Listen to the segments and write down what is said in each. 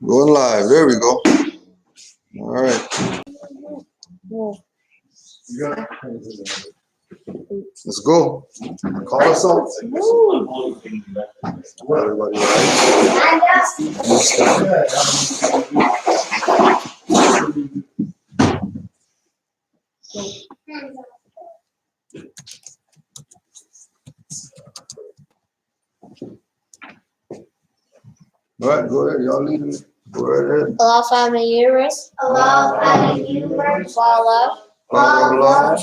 Going live. There we go. All right. Let's go. Call us out. Everybody all right, go ahead. Y'all leading me. Go right ahead. Allah, Father, universe. Allah, Father, universe. Love, Love,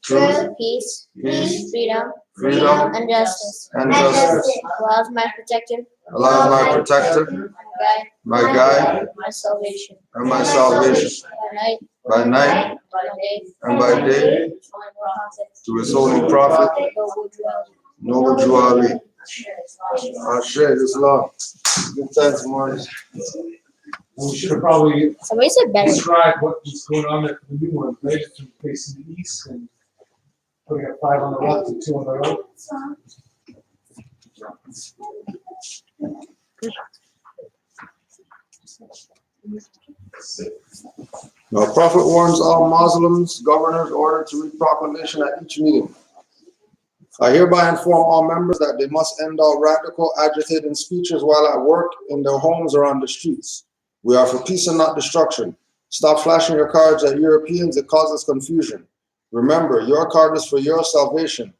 truth, peace, freedom, freedom, and justice. and justice. Allah is my protector, Allah is my protector, my my guide, my salvation. and my salvation. By night, By night by day, and by day, to His holy prophet, Noble Juali. Ashe, Islam. Good times, Morris. We should have probably somebody said better. described what's going on at the new one, right? To facing the east and putting a 5 on the left and 2 on the right. The Prophet warns all Muslims, governors, order to read proclamation at each meeting. I hereby inform all members that they must end all radical, agitating speeches while at work, in their homes, or on the streets. We are for peace and not destruction. Stop flashing your cards at Europeans. It causes confusion. Remember, your card is for your salvation.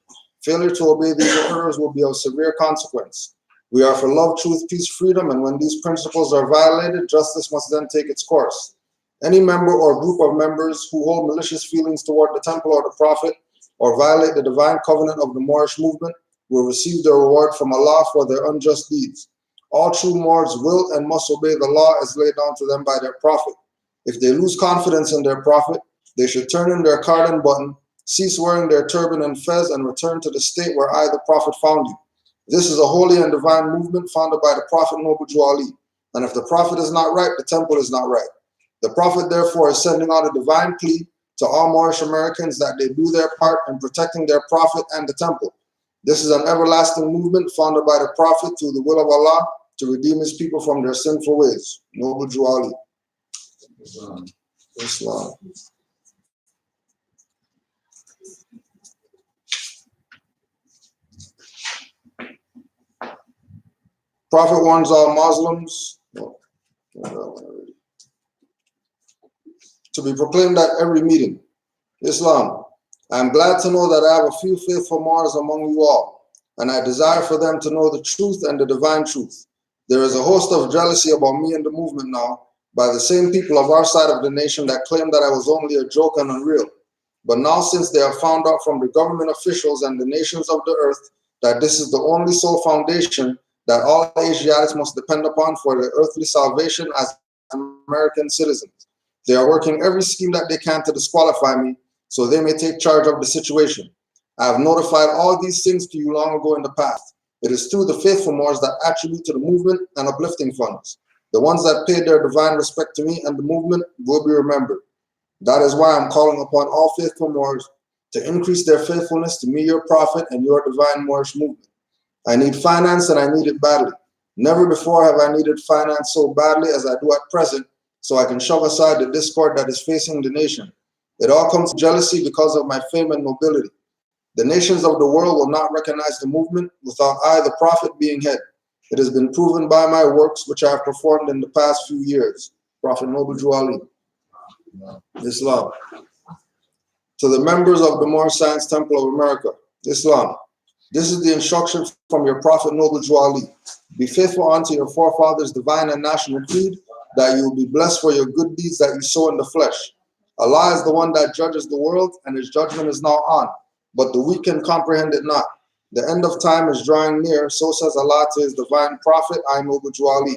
Failure to obey these orders will be of severe consequence. We are for love, truth, peace, freedom, and when these principles are violated, justice must then take its course. Any member or group of members who hold malicious feelings toward the temple or the prophet, or violate the divine covenant of the Moorish movement, will receive their reward from Allah for their unjust deeds. All true Moors will and must obey the law as laid down to them by their prophet. If they lose confidence in their prophet, they should turn in their card and button, cease wearing their turban and fez, and return to the state where I, the prophet, found you. This is a holy and divine movement founded by the Prophet Noble Juali. And if the prophet is not right, the temple is not right. The prophet, therefore, is sending out a divine plea to all Moorish Americans that they do their part in protecting their prophet and the temple. This is an everlasting movement founded by the prophet through the will of Allah to redeem his people from their sinful ways. Noble Juali. Islam. Prophet warns all Muslims to be proclaimed at every meeting. Islam. I am glad to know that I have a few faithful Moors among you all, and I desire for them to know the truth and the divine truth. There is a host of jealousy about me and the movement now by the same people of our side of the nation that claim that I was only a joke and unreal. But now, since they have found out from the government officials and the nations of the earth that this is the only sole foundation that all Asiatics must depend upon for their earthly salvation as American citizens, they are working every scheme that they can to disqualify me so they may take charge of the situation. I have notified all these things to you long ago in the past. It is through the faithful Moors that attribute to the movement and uplifting funds. The ones that paid their divine respect to me and the movement will be remembered. That is why I'm calling upon all faithful Moors to increase their faithfulness to me, your prophet, and your divine Moorish movement. I need finance and I need it badly. Never before have I needed finance so badly as I do at present, so I can shove aside the discord that is facing the nation. It all comes from jealousy because of my fame and nobility. The nations of the world will not recognize the movement without I, the prophet, being head. It has been proven by my works which I have performed in the past few years. Prophet Noble Juali. Islam. To the members of the Moorish Science Temple of America. Islam. This is the instruction from your Prophet Noble Juali. Be faithful unto your forefathers' divine and national creed, that you will be blessed for your good deeds that you sow in the flesh. Allah is the one that judges the world, and his judgment is now on, but the weak can comprehend it not. The end of time is drawing near, so says Allah to his divine prophet, I Noble Juali.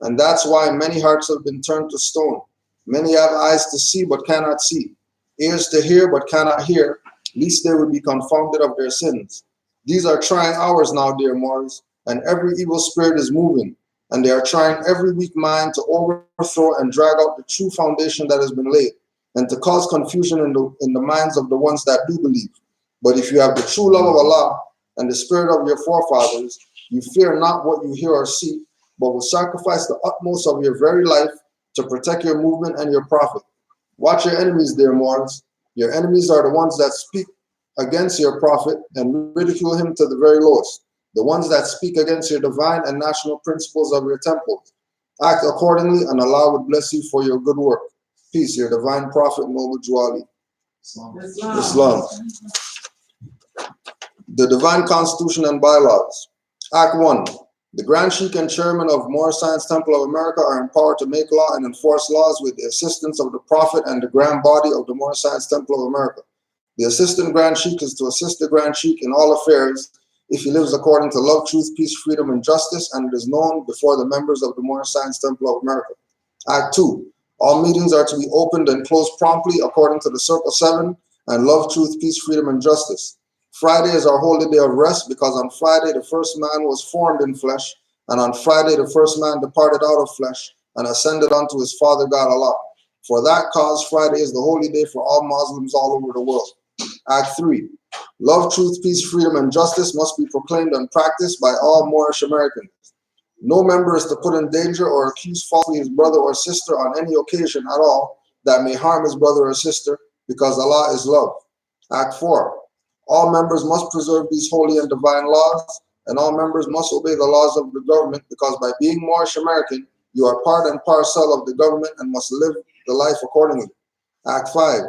And that's why many hearts have been turned to stone. Many have eyes to see but cannot see, ears to hear but cannot hear, lest they would be confounded of their sins. These are trying hours now, dear Moors, and every evil spirit is moving, and they are trying every weak mind to overthrow and drag out the true foundation that has been laid, and to cause confusion in the minds of the ones that do believe. But if you have the true love of Allah and the spirit of your forefathers, you fear not what you hear or see, but will sacrifice the utmost of your very life to protect your movement and your profit. Watch your enemies, dear Moors. Your enemies are the ones that speak against your prophet and ridicule him to the very lowest, the ones that speak against your divine and national principles of your temples. Act accordingly, and Allah would bless you for your good work. Peace, your divine prophet, Noble Juali. Islam. The Divine Constitution and Bylaws. Act 1. The Grand Sheikh and Chairman of Moor Science Temple of America are empowered to make law and enforce laws with the assistance of the Prophet and the Grand Body of the Moor Science Temple of America. The Assistant Grand Sheikh is to assist the Grand Sheikh in all affairs if he lives according to love, truth, peace, freedom, and justice, and it is known before the members of the Moor Science Temple of America. Act 2. All meetings are to be opened and closed promptly according to the Circle 7 and love, truth, peace, freedom, and justice. Friday is our holy day of rest because on Friday the first man was formed in flesh, and on Friday the first man departed out of flesh and ascended unto his Father God Allah. For that cause, Friday is the holy day for all Muslims all over the world. Act 3. Love, truth, peace, freedom, and justice must be proclaimed and practiced by all Moorish Americans. No member is to put in danger or accuse falsely his brother or sister on any occasion at all that may harm his brother or sister, because Allah is love. Act 4. All members must preserve these holy and divine laws, and all members must obey the laws of the government, because by being Moorish American, you are part and parcel of the government and must live the life accordingly. Act 5.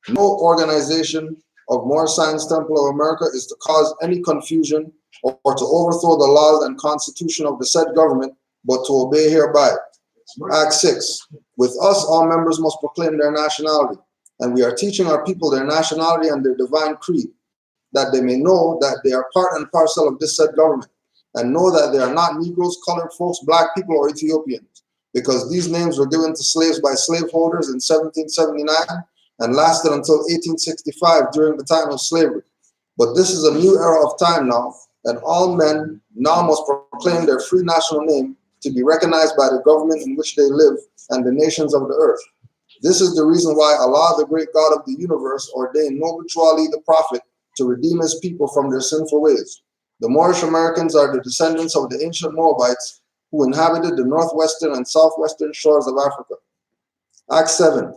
No organization of Moor Science Temple of America is to cause any confusion or to overthrow the laws and constitution of the said government, but to obey hereby. Act 6. With us, all members must proclaim their nationality, and we are teaching our people their nationality and their divine creed, that they may know that they are part and parcel of this said government, and know that they are not Negroes, colored folks, black people, or Ethiopians, because these names were given to slaves by slaveholders in 1779 and lasted until 1865 during the time of slavery. But this is a new era of time now, and all men now must proclaim their free national name to be recognized by the government in which they live and the nations of the earth. This is the reason why Allah, the great God of the universe, ordained Noble Juali the Prophet to redeem his people from their sinful ways. The Moorish Americans are the descendants of the ancient Moabites who inhabited the northwestern and southwestern shores of Africa. Act 7.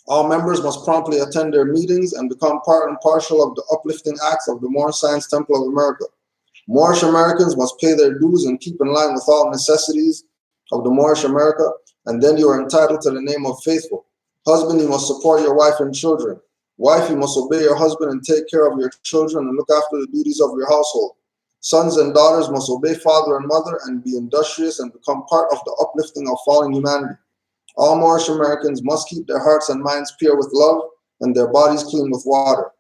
All members must promptly attend their meetings and become part and parcel of the uplifting acts of the Moor Science Temple of America. Moorish Americans must pay their dues and keep in line with all necessities of the Moorish America, and then you are entitled to the name of faithful. Husband, you must support your wife and children. Wife, you must obey your husband and take care of your children and look after the duties of your household. Sons and daughters must obey father and mother and be industrious and become part of the uplifting of fallen humanity. All Moorish Americans must keep their hearts and minds pure with love and their bodies clean with water.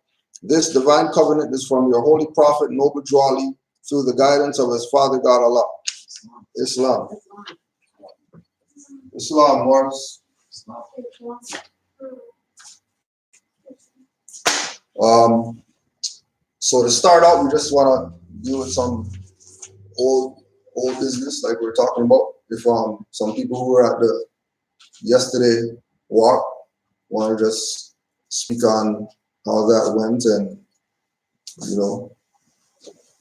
This divine covenant is from your holy prophet, Noble Juali, through the guidance of his Father God Allah. Islam. Islam, Moors. So to start out, we just want to deal with some old business like we're talking about. If some people who were at the yesterday walk want to just speak on how that went and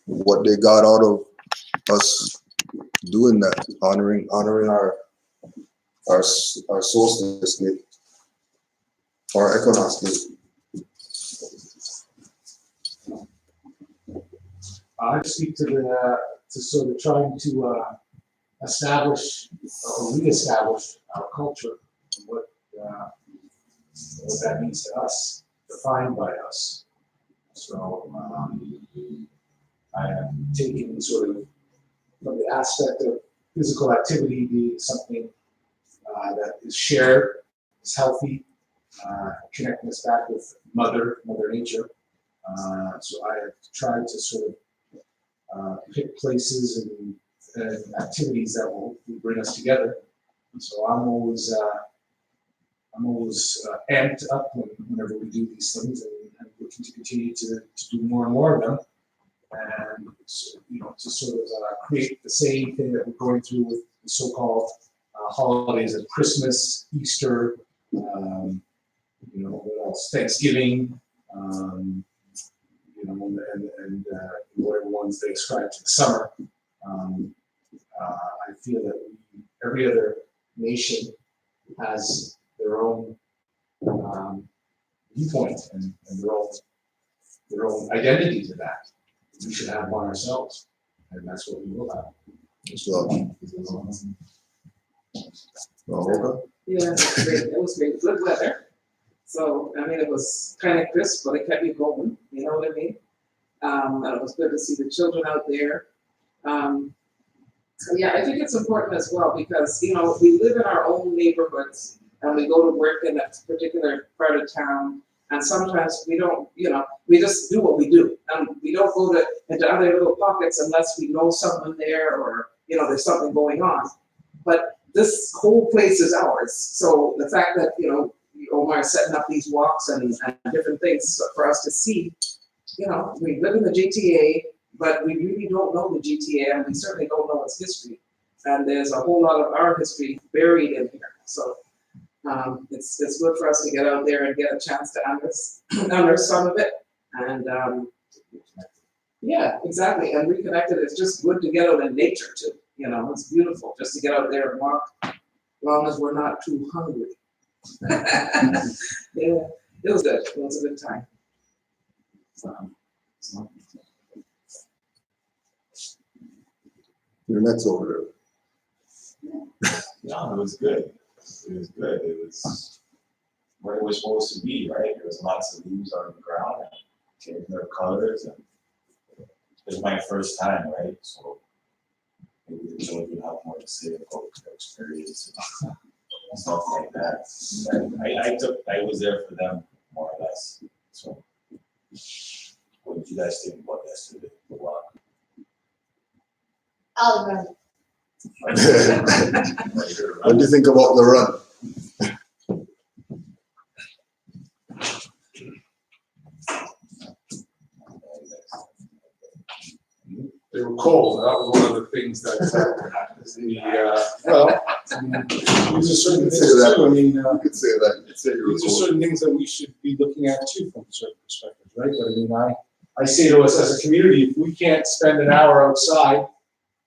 what they got out of us doing that, honoring our solstice day, our equinox day. I speak to sort of trying to establish or reestablish our culture and what that means to us, defined by us. So I am taking sort of from the aspect of physical activity being something that is shared, is healthy, connecting us back with Mother Nature. So I have tried to sort of pick places and activities that will bring us together. And so I'm always amped up whenever we do these things, and looking to continue to do more and more of them, and to sort of create the same thing that we're going through with the so-called holidays of Christmas, Easter, what else? Thanksgiving. And whatever ones they ascribe to the summer. I feel that every other nation has their own viewpoint and their own identity to that. We should have one ourselves, and that's what we will have. So, okay. Yeah, it was great. It was great. Good weather. So, I mean, it was kind of crisp, but it kept you going. You know what I mean? And it was good to see the children out there. So yeah, I think it's important as well because, you know, we live in our own neighborhoods and we go to work in a particular part of town. And sometimes we don't, you know, we just do what we do. And we don't go into other little pockets unless we know someone there or, you know, there's something going on. But this whole place is ours. So the fact that, you know, Omar is setting up these walks and different things for us to see, you know, we live in the GTA, but we really don't know the GTA and we certainly don't know its history. And there's a whole lot of our history buried in here. So it's good for us to get out there and get a chance to unearth some of it. And yeah, exactly. And reconnected. It's just good to get out in nature too. You know, it's beautiful just to get out there and walk, as long as we're not too hungry. Yeah, it was good. It was a good time. Your next over No, it was good. It was good. It was where it was supposed to be, right? There was lots of leaves on the ground and changing their colors. And it was my first time, right? So maybe the children have more to say about their experience and stuff like that. And I was there for them more or less. So what did you guys think about yesterday? The walk? I'll run. What do you think about the run? They were cold. That was one of the things that well, I mean, these are certain things too. I mean, You could say that. You could say you're these are certain things that we should be looking at too from certain perspectives, right? But I mean, I say to us as a community, if we can't spend an hour outside,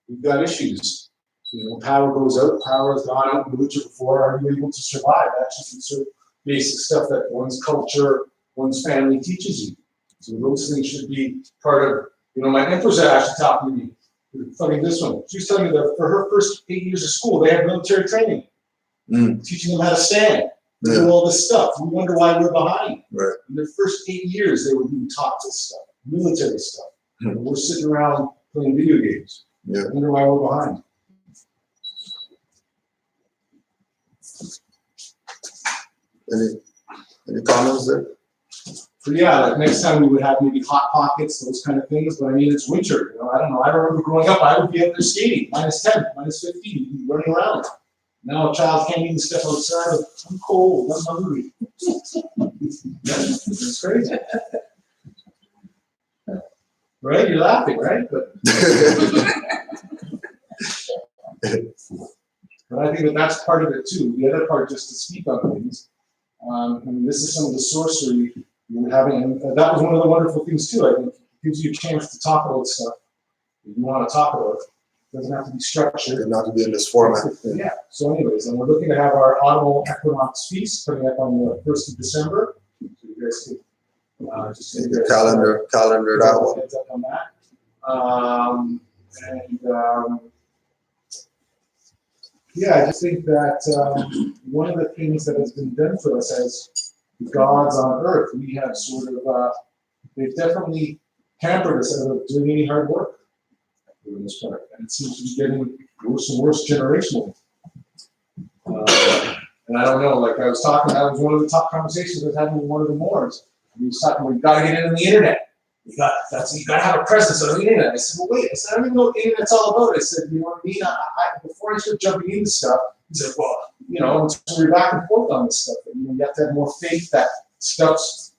we've got issues. You know, power goes out, power has gone out in the winter before. Are you able to survive? That's just the sort of basic stuff that one's culture, one's family teaches you. So those things should be part of, you know, my empress actually talked to me. Funny this one. She was telling me that for her first 8 years of school, they had military training, teaching them how to stand, do all this stuff. We wonder why we're behind. Right. In their first 8 years, they were being taught this stuff, military stuff. And we're sitting around playing video games. Yeah. Wonder why we're behind. Any comments there? So yeah, like next time we would have maybe hot pockets, those kind of things. But I mean, it's winter. You know, I don't know. I remember growing up, I would be out there skating, -10, -15, running around. Now a child can't even step outside. I'm cold. I'm hungry. It's crazy, right? You're laughing, right? But I think that that's part of it too. The other part, just to speak on things. I mean, this is some of the sorcery we're having, and that was one of the wonderful things too. I think it gives you a chance to talk about stuff that you want to talk about. It doesn't have to be structured. Doesn't have to be in this format. Yeah. So, anyways, and we're looking to have our autumnal equinox feast coming up on the 1st of December. So you guys can just Take your calendar that one. Heads up on that. Yeah, I just think that one of the things that has been done for us as the gods on earth, we have sort of, they've definitely hampered us out of doing any hard work for the most part. And it seems to be getting worse and worse generationally. And I don't know, like I was talking, that was one of the top conversations I was having with one of the Moors. He was talking, we've got to get in on the internet. You got to have a presence on the internet. I said, well, wait. I said, I don't even know what the internet's all about. I said, you know what I mean? Before I started jumping into stuff, he said, well, you know, so we're back and forth on this stuff. You know, you have to have more faith that stuff's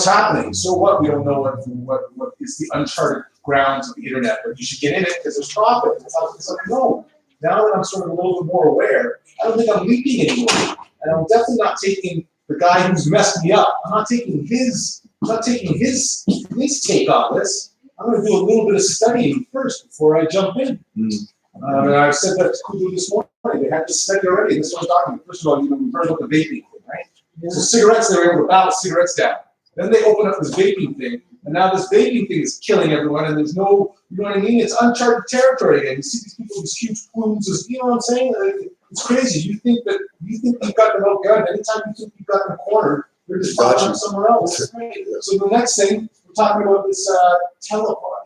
happening. So what? We don't know what is the uncharted grounds of the internet, but you should get in it because there's profit. It's like, no. Now that I'm sort of a little bit more aware, I don't think I'm leaping anymore. And I'm definitely not taking the guy who's messed me up. I'm not taking his take on this. I'm going to do a little bit of studying first before I jump in. And I've said that to Kudu this morning. They had this study already. This was talking. First of all, we've heard about the vaping thing, right? So cigarettes, they were able to balance cigarettes down. Then they open up this vaping thing, and now this vaping thing is killing everyone, and there's no, you know what I mean? It's uncharted territory again. You see these people with these huge plumes, you know what I'm saying? It's crazy. You think you've got them outgunned. Anytime you think you've got them cornered, they're just popping up somewhere else. So the next thing, we're talking about this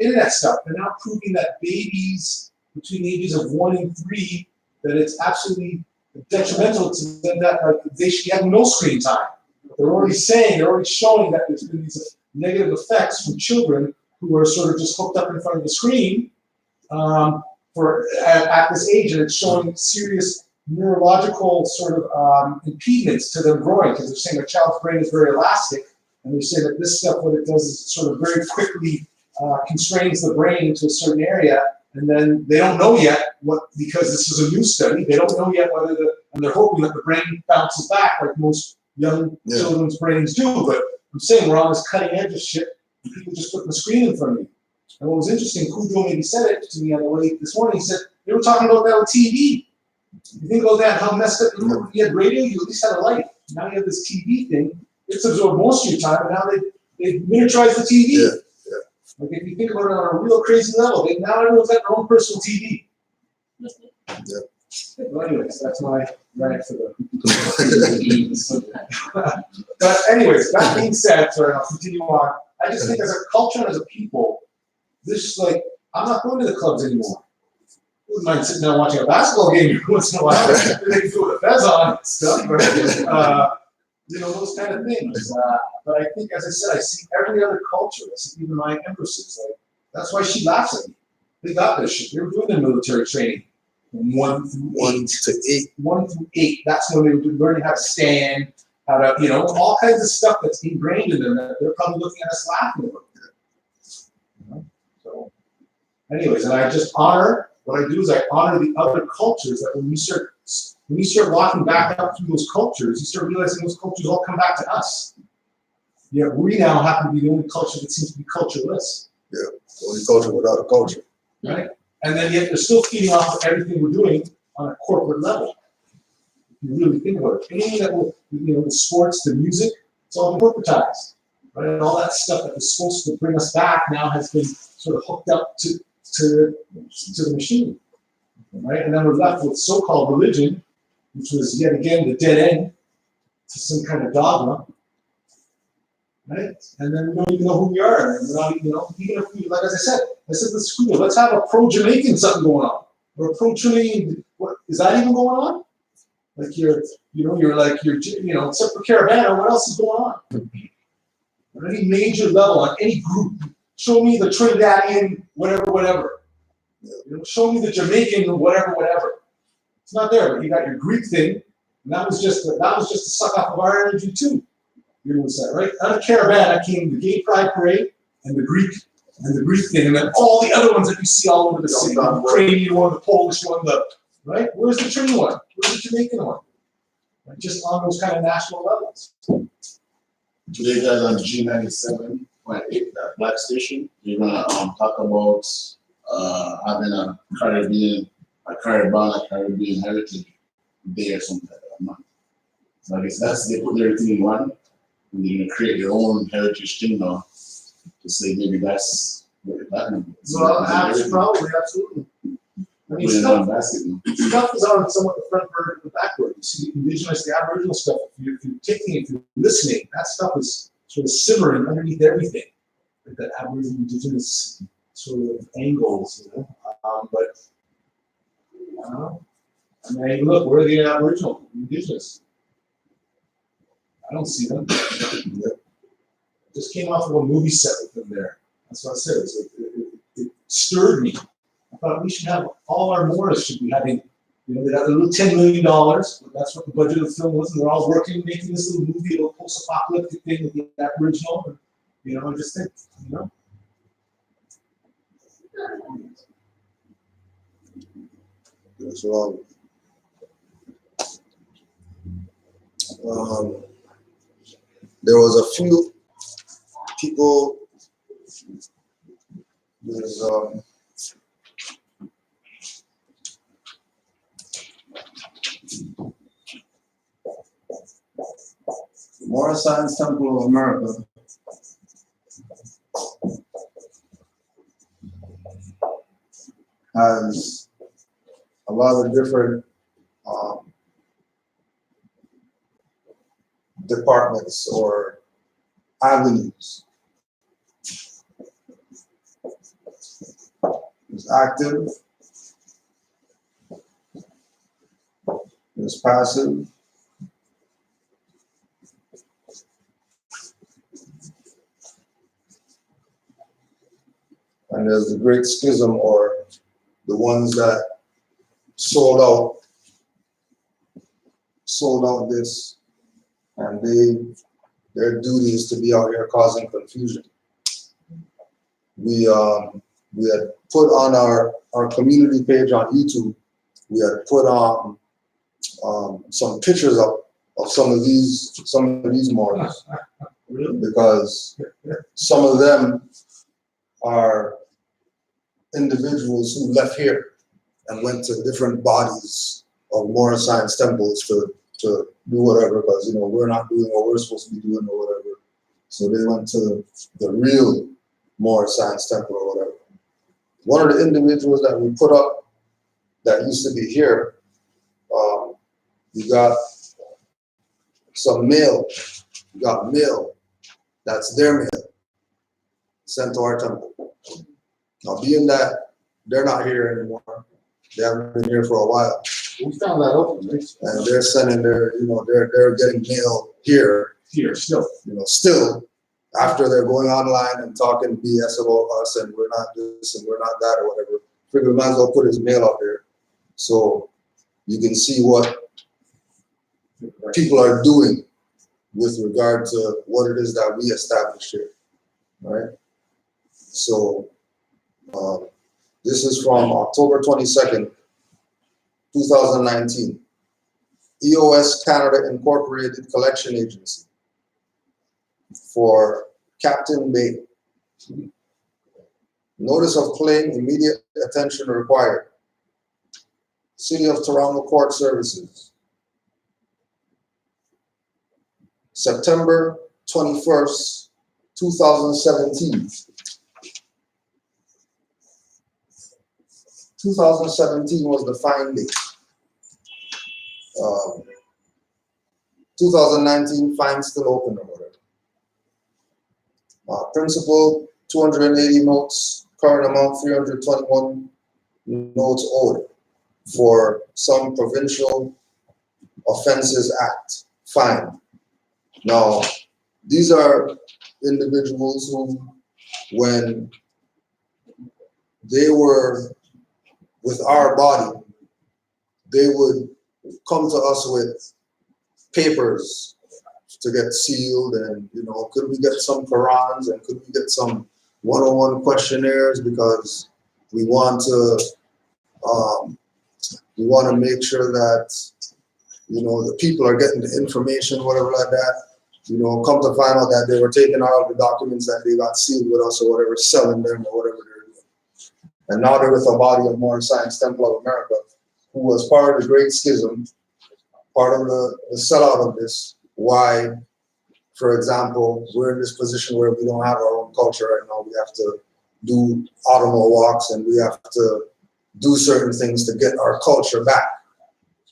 internet stuff. They're now proving that babies between the ages of 1 and 3, that it's absolutely detrimental to them, that they should have no screen time. They're already showing that there's been these negative effects from children who are sort of just hooked up in front of the screen at this age, and it's showing serious neurological sort of impediments to them growing, because they're saying a child's brain is very elastic, and they say that this stuff, what it does is it sort of very quickly constrains the brain into a certain area, and then they don't know yet because this is a new study, they don't know yet whether and they're hoping that the brain bounces back like most young children's brains do, but I'm saying we're on this cutting edge of shit, and people just putting the screen in front of you. And what was interesting, Cujo maybe said it to me on the way this morning, he said, they were talking about that on TV. You think about that, how messed up, you had radio, you at least had a light. Now you have this TV thing, it's absorbed most of your time, and now they've miniaturized the TV. Yeah. Like if you think about it on a real crazy level, now everyone's got their own personal TV. Yeah. Well, anyways, that's my rant for the. But anyways, that being said, sorry, I'll continue on. I just think as a culture and as a people, this like I'm not going to the clubs anymore. I wouldn't mind sitting down watching a basketball game every once in a while. They can do the fez on and stuff, right? Those kind of things. But I think, as I said, I see every other culture. I see even my empresses. Like that's why she laughs at me. They got this shit. They were doing their military training. From 1 to 8. 1 through 8. That's when they were learning how to stand, how to, all kinds of stuff that's ingrained in them that they're probably looking at us laughing about. So, anyways, and I just what I do is I honor the other cultures. That when you start walking back up through those cultures, you start realizing those cultures all come back to us. Yet we now happen to be the only culture that seems to be cultureless. Yeah, the only culture without a culture. Right? And then yet they're still feeding off of everything we're doing on a corporate level. If you really think about it. Anything that will, the sports, the music, it's all corporatized. Right? And all that stuff that was supposed to bring us back now has been sort of hooked up to the machine. Right? And then we're left with so-called religion, which was yet again the dead end to some kind of dogma. Right? And then we don't even know who we are. And we're not even, even if we, like as I said, let's have a pro-Jamaican something going on. Or a pro-Trinidad, what is that even going on? Like except for Caravana, what else is going on? On any major level, on any group, show me the Trinidadian, whatever. Show me the Jamaican, whatever. It's not there, but you got your Greek thing, and that was just to suck off of our energy too. You know what's that, right? Out of Caravana came the Gay Pride Parade and the Greek thing, and then all the other ones that you see all over the city. The Ukrainian one, the Polish one, right? Where's the Trini one? Where's the Jamaican one? Right? Just on those kind of national levels. Today, guys, on G97.8, that Black Station, we're gonna talk about having a Caribbean Heritage Day or something like that month. So I guess they put everything in one, and they're gonna create their own heritage thing now to say maybe that's what it's happening. Well, absolutely. I mean, stuff is on somewhat the front burner and the back burner. You see the indigenous, the Aboriginal stuff. If you're listening, that stuff is sort of simmering underneath everything. Like that Aboriginal indigenous sort of angles, but I don't know. I mean, look, where are the Aboriginal, indigenous? I don't see them. Just came off of a movie set with them there. That's what I said. It stirred me. I thought we should have all our Moors should be having, they got a little $10 million. That's what the budget of the film was, and they're all working, making this little movie, a little post-apocalyptic thing with the Aboriginal. I just think, That's wrong. There was a few people. Morris Science Temple of America has a lot of different departments or avenues. There's active, there's passive, and there's the great schism, or the ones that sold out this, and their duty is to be out here causing confusion. We had put on our community page on YouTube, we had put on some pictures of some of these Moors, because some of them are individuals who left here and went to different bodies of Moorish science temples to do whatever, because, you know, we're not doing what we're supposed to be doing or whatever. So they went to the real Moorish science temple or whatever. One of the individuals that we put up that used to be here, we got some mail. We got mail. That's their mail sent to our temple. Now, being that they're not here anymore, they haven't been here for a while. We found that open, right? And they're sending their, you know, they're getting mail here, Here, still. you know, still, after they're going online and talking BS about us and we're not this and we're not that or whatever. Figure we might as well put his mail out there so you can see what people are doing with regard to what it is that we established here, right? So this is from October 22nd, 2019. EOS Canada Incorporated Collection Agency for Captain Bay. Notice of claim, immediate attention required. City of Toronto Court Services. September 21st, 2017. 2017 was the fine date. 2019 fine still open or whatever. Principal 280 notes, current amount 321 notes owed for some Provincial Offences Act fine. Now, these are individuals who, when they were with our body, they would come to us with papers to get sealed, and, you know, could we get some Qurans and could we get some one-on-one questionnaires, because we want to make sure that, you know, the people are getting the information, whatever like that. You know, come to find out that they were taking out the documents that they got sealed with us or whatever, selling them or whatever they're doing. And now they're with a body of Moorish Science Temple of America, who was part of the Great Schism, part of the sellout of this. Why, for example, we're in this position where we don't have our own culture right now. We have to do automobile walks and we have to do certain things to get our culture back,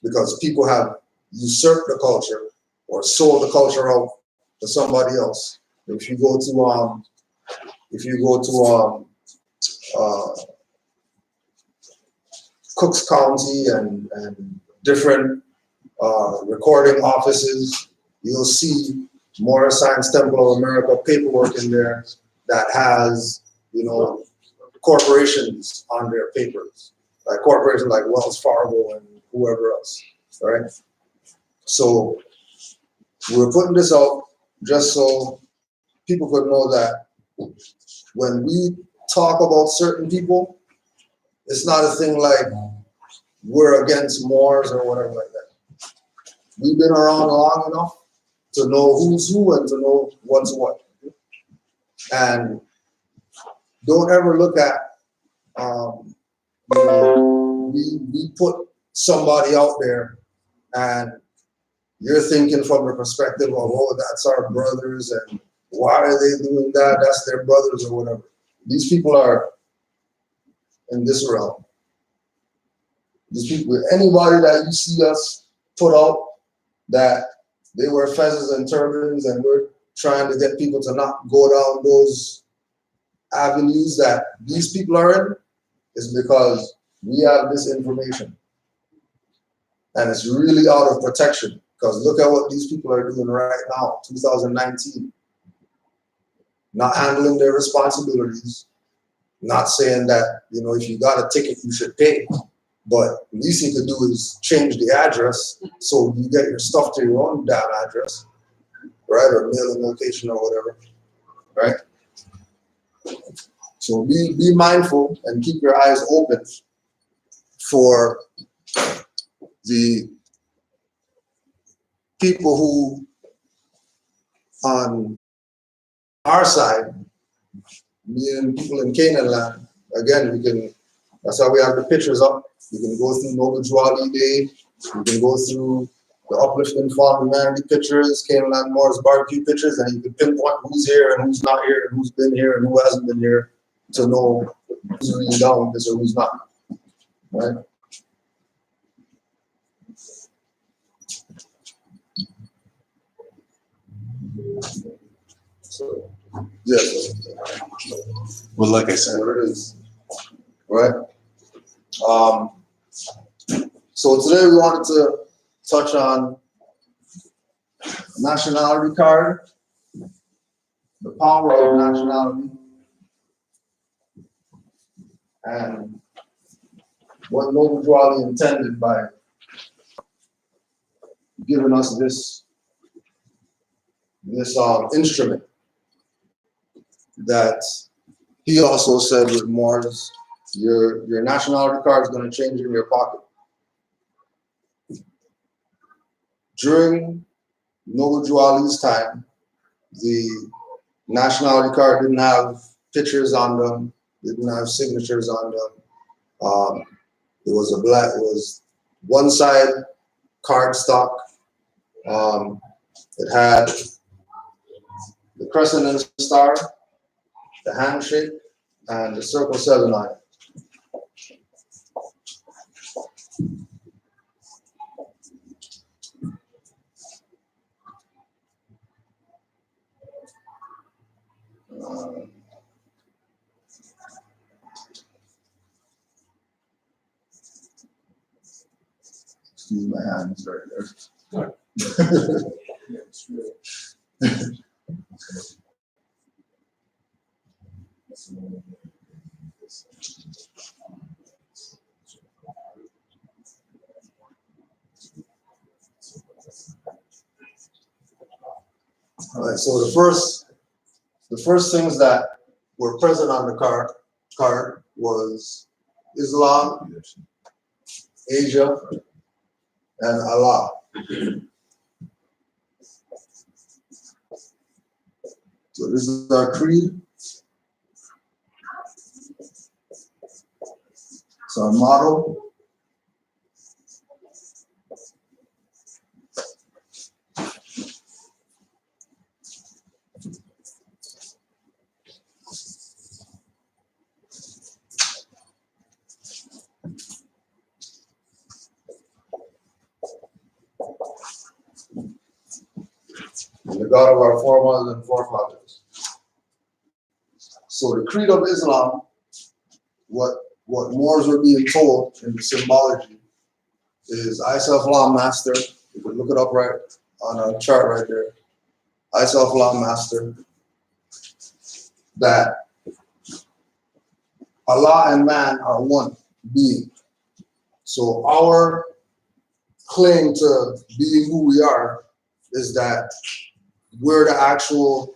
because people have usurped the culture or sold the culture out to somebody else. If you go to Cooks County and different recording offices, you'll see Moorish Science Temple of America paperwork in there that has, you know, corporations on their papers, like corporations like Wells Fargo and whoever else, right? So we're putting this out just so people could know that when we talk about certain people, it's not a thing like we're against Moors or whatever like that. We've been around long enough to know who's who and to know what's what. And don't ever look at, we put somebody out there and you're thinking from the perspective of, oh, that's our brothers, and why are they doing that? That's their brothers or whatever. These people are in this realm. These people, anybody that you see us put out that they wear fezzes and turbans and we're trying to get people to not go down those avenues that these people are in, is because we have this information. And it's really out of protection, because look at what these people are doing right now, 2019. Not handling their responsibilities, not saying that, you know, if you got a ticket, you should pay. But the least you could do is change the address so you get your stuff to your own damn address, right? Or mailing location or whatever, right? So be mindful and keep your eyes open for the people who on our side, me and people in Canaanland, again, we can, that's why we have the pictures up. You can go through Noble Juali Day, you can go through the Uplifting Farm Humanity pictures, Canaanland Moore's barbecue pictures, and you can pinpoint who's here and who's not here and who's been here and who hasn't been here to know who's really down with this or who's not, right? So, yes. Well, like I said, There it is, right? So today we wanted to touch on nationality card, the power of nationality, and what Noble Juali intended by giving us this instrument that he also said with Morris, your nationality card is going to change in your pocket. During Noble Juali's time, the nationality card didn't have pictures on them, didn't have signatures on them. It was one side card stock. It had the crescent and star, the handshake, and the circle 7 on it. Excuse my hands right there. All right, so the first things that were present on the card was Islam, Asia, and Allah. So this is our creed. It's our motto. And the God of our foremothers and forefathers. So the creed of Islam, what Moors were being told in the symbology is I self-law master. You can look it up right on a chart right there. I self-law master. That Allah and man are one being. So our claim to being who we are is that we're the actual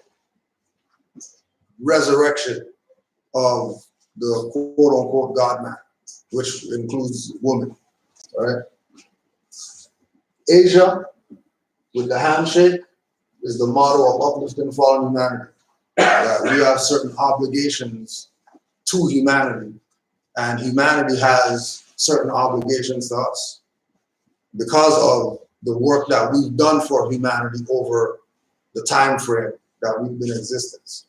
resurrection of the quote-unquote God-man, which includes woman, right? Asia, with the handshake, is the motto of uplifting fallen humanity. That we have certain obligations to humanity, and humanity has certain obligations to us because of the work that we've done for humanity over the time frame that we've been in existence.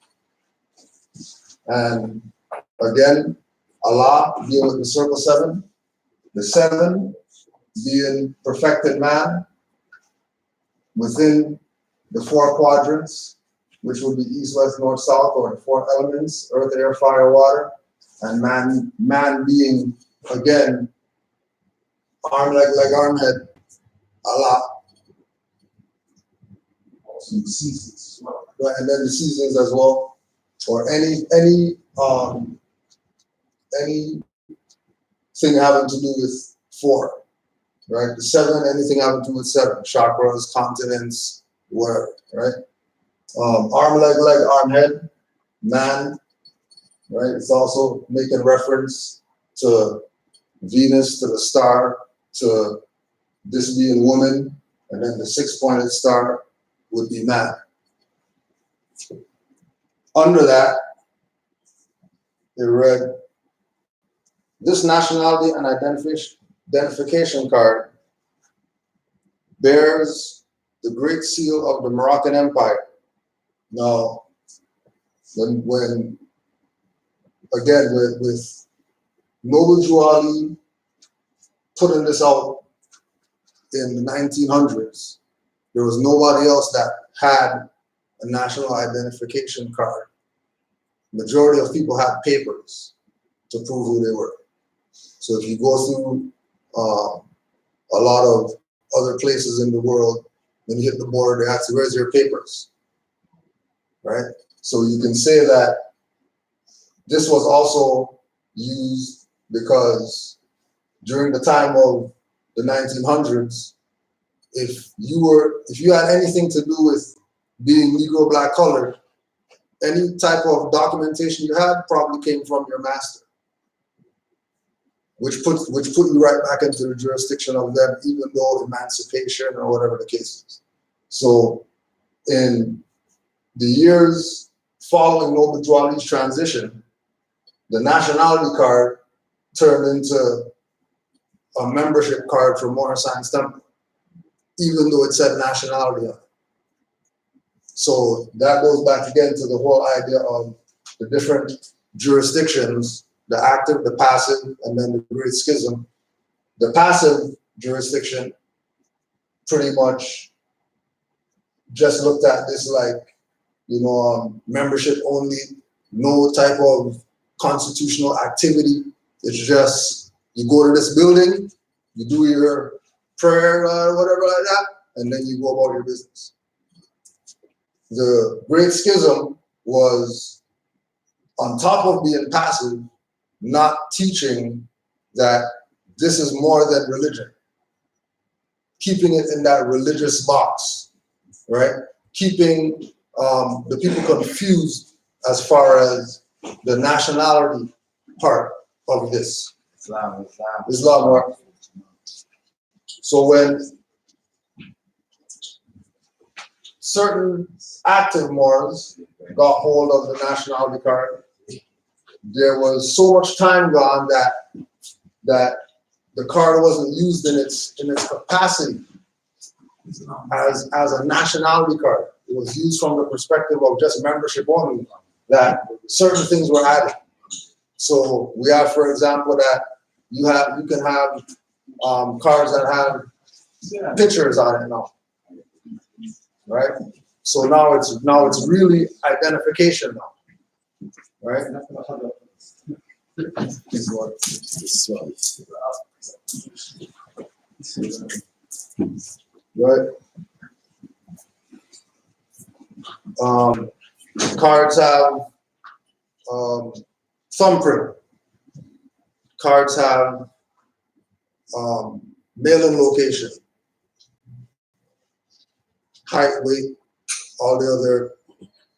And again, Allah deal with the circle 7, the 7 being perfected man within the 4 quadrants, which would be east, west, north, south, or the 4 elements: earth, air, fire, water, and man being again arm, leg, arm, head, Allah. Also the seasons as well. Right, and then the seasons as well, or anything having to do with 4, right? The 7, anything having to do with 7, chakras, continents, whatever, right? Arm, leg, arm, head, man, right? It's also making reference to Venus, to the star, to this being woman, and then the 6-pointed star would be man. Under that, it read, this nationality and identification card bears the Great Seal of the Moroccan Empire. Now, when again, with Noble Drew Ali putting this out in the 1900s, there was nobody else that had a national identification card. Majority of people had papers to prove who they were. So if you go through a lot of other places in the world, when you hit the border, they ask you, where's your papers, right? So you can say that this was also used because during the time of the 1900s, if you had anything to do with being Negro, black, colored, any type of documentation you had probably came from your master, which put you right back into the jurisdiction of them, even though emancipation or whatever the case is. So in the years following Noble Drew Ali's transition, the nationality card turned into a membership card for Morris Science Temple, even though it said nationality on it. So that goes back again to the whole idea of the different jurisdictions, the active, the passive, and then the Great Schism. The passive jurisdiction pretty much just looked at this like, membership only, no type of constitutional activity. It's just, you go to this building, you do your prayer or whatever like that, and then you go about your business. The Great Schism was, on top of being passive, not teaching that this is more than religion. Keeping it in that religious box, right? Keeping the people confused as far as the nationality part of this. Islam, right? So when certain active Moors got hold of the nationality card, there was so much time gone that the card wasn't used in its capacity as a nationality card. It was used from the perspective of just membership only, that certain things were added. So we have, for example, that you can have cards that have pictures on it now, right? So now it's really identification now, right? Right. Cards have thumbprint. Cards have mailing location, height, weight, all the other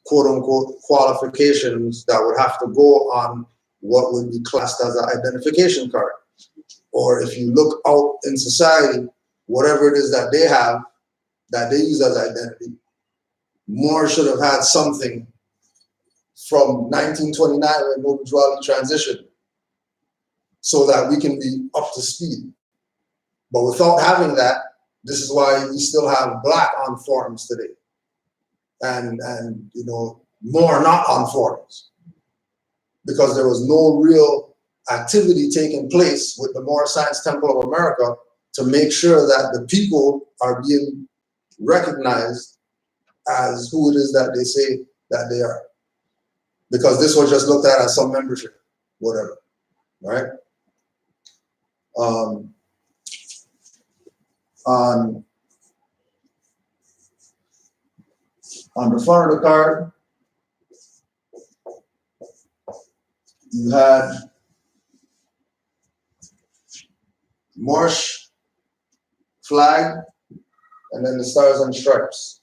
quote-unquote qualifications that would have to go on what would be classed as an identification card. Or if you look out in society, whatever it is that they have, that they use as identity, Moore should have had something from 1929 when Noble Drew Ali transitioned, so that we can be up to speed. But without having that, This is why we still have black on forums today, and more not on forums, because there was no real activity taking place with the Moorish Science Temple of America to make sure that the people are being recognized as who it is that they say that they are. Because this was just looked at as some membership, whatever, right? On the front of the card, you had Moorish flag and then the stars and stripes.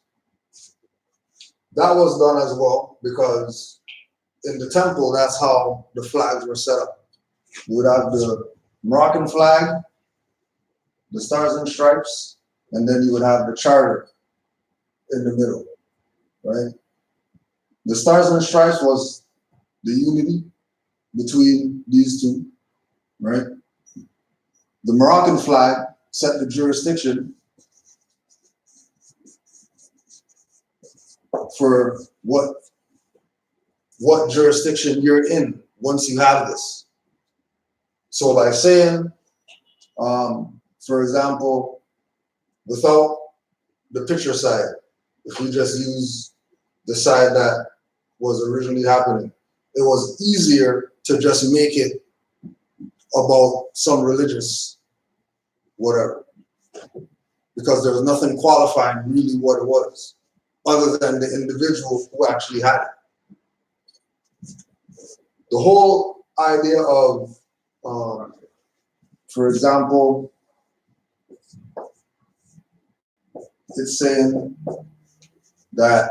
That was done as well because in the temple, that's how the flags were set up. You would have the Moroccan flag, the stars and stripes, and then you would have the charter in the middle, right? The stars and stripes was the unity between these two, right? The Moroccan flag set the jurisdiction for what jurisdiction you're in once you have this. So by saying, for example, without the picture side, if we just use the side that was originally happening, it was easier to just make it about some religious whatever, because there was nothing qualifying really what it was, other than the individual who actually had it. The whole idea of, for example, it's saying that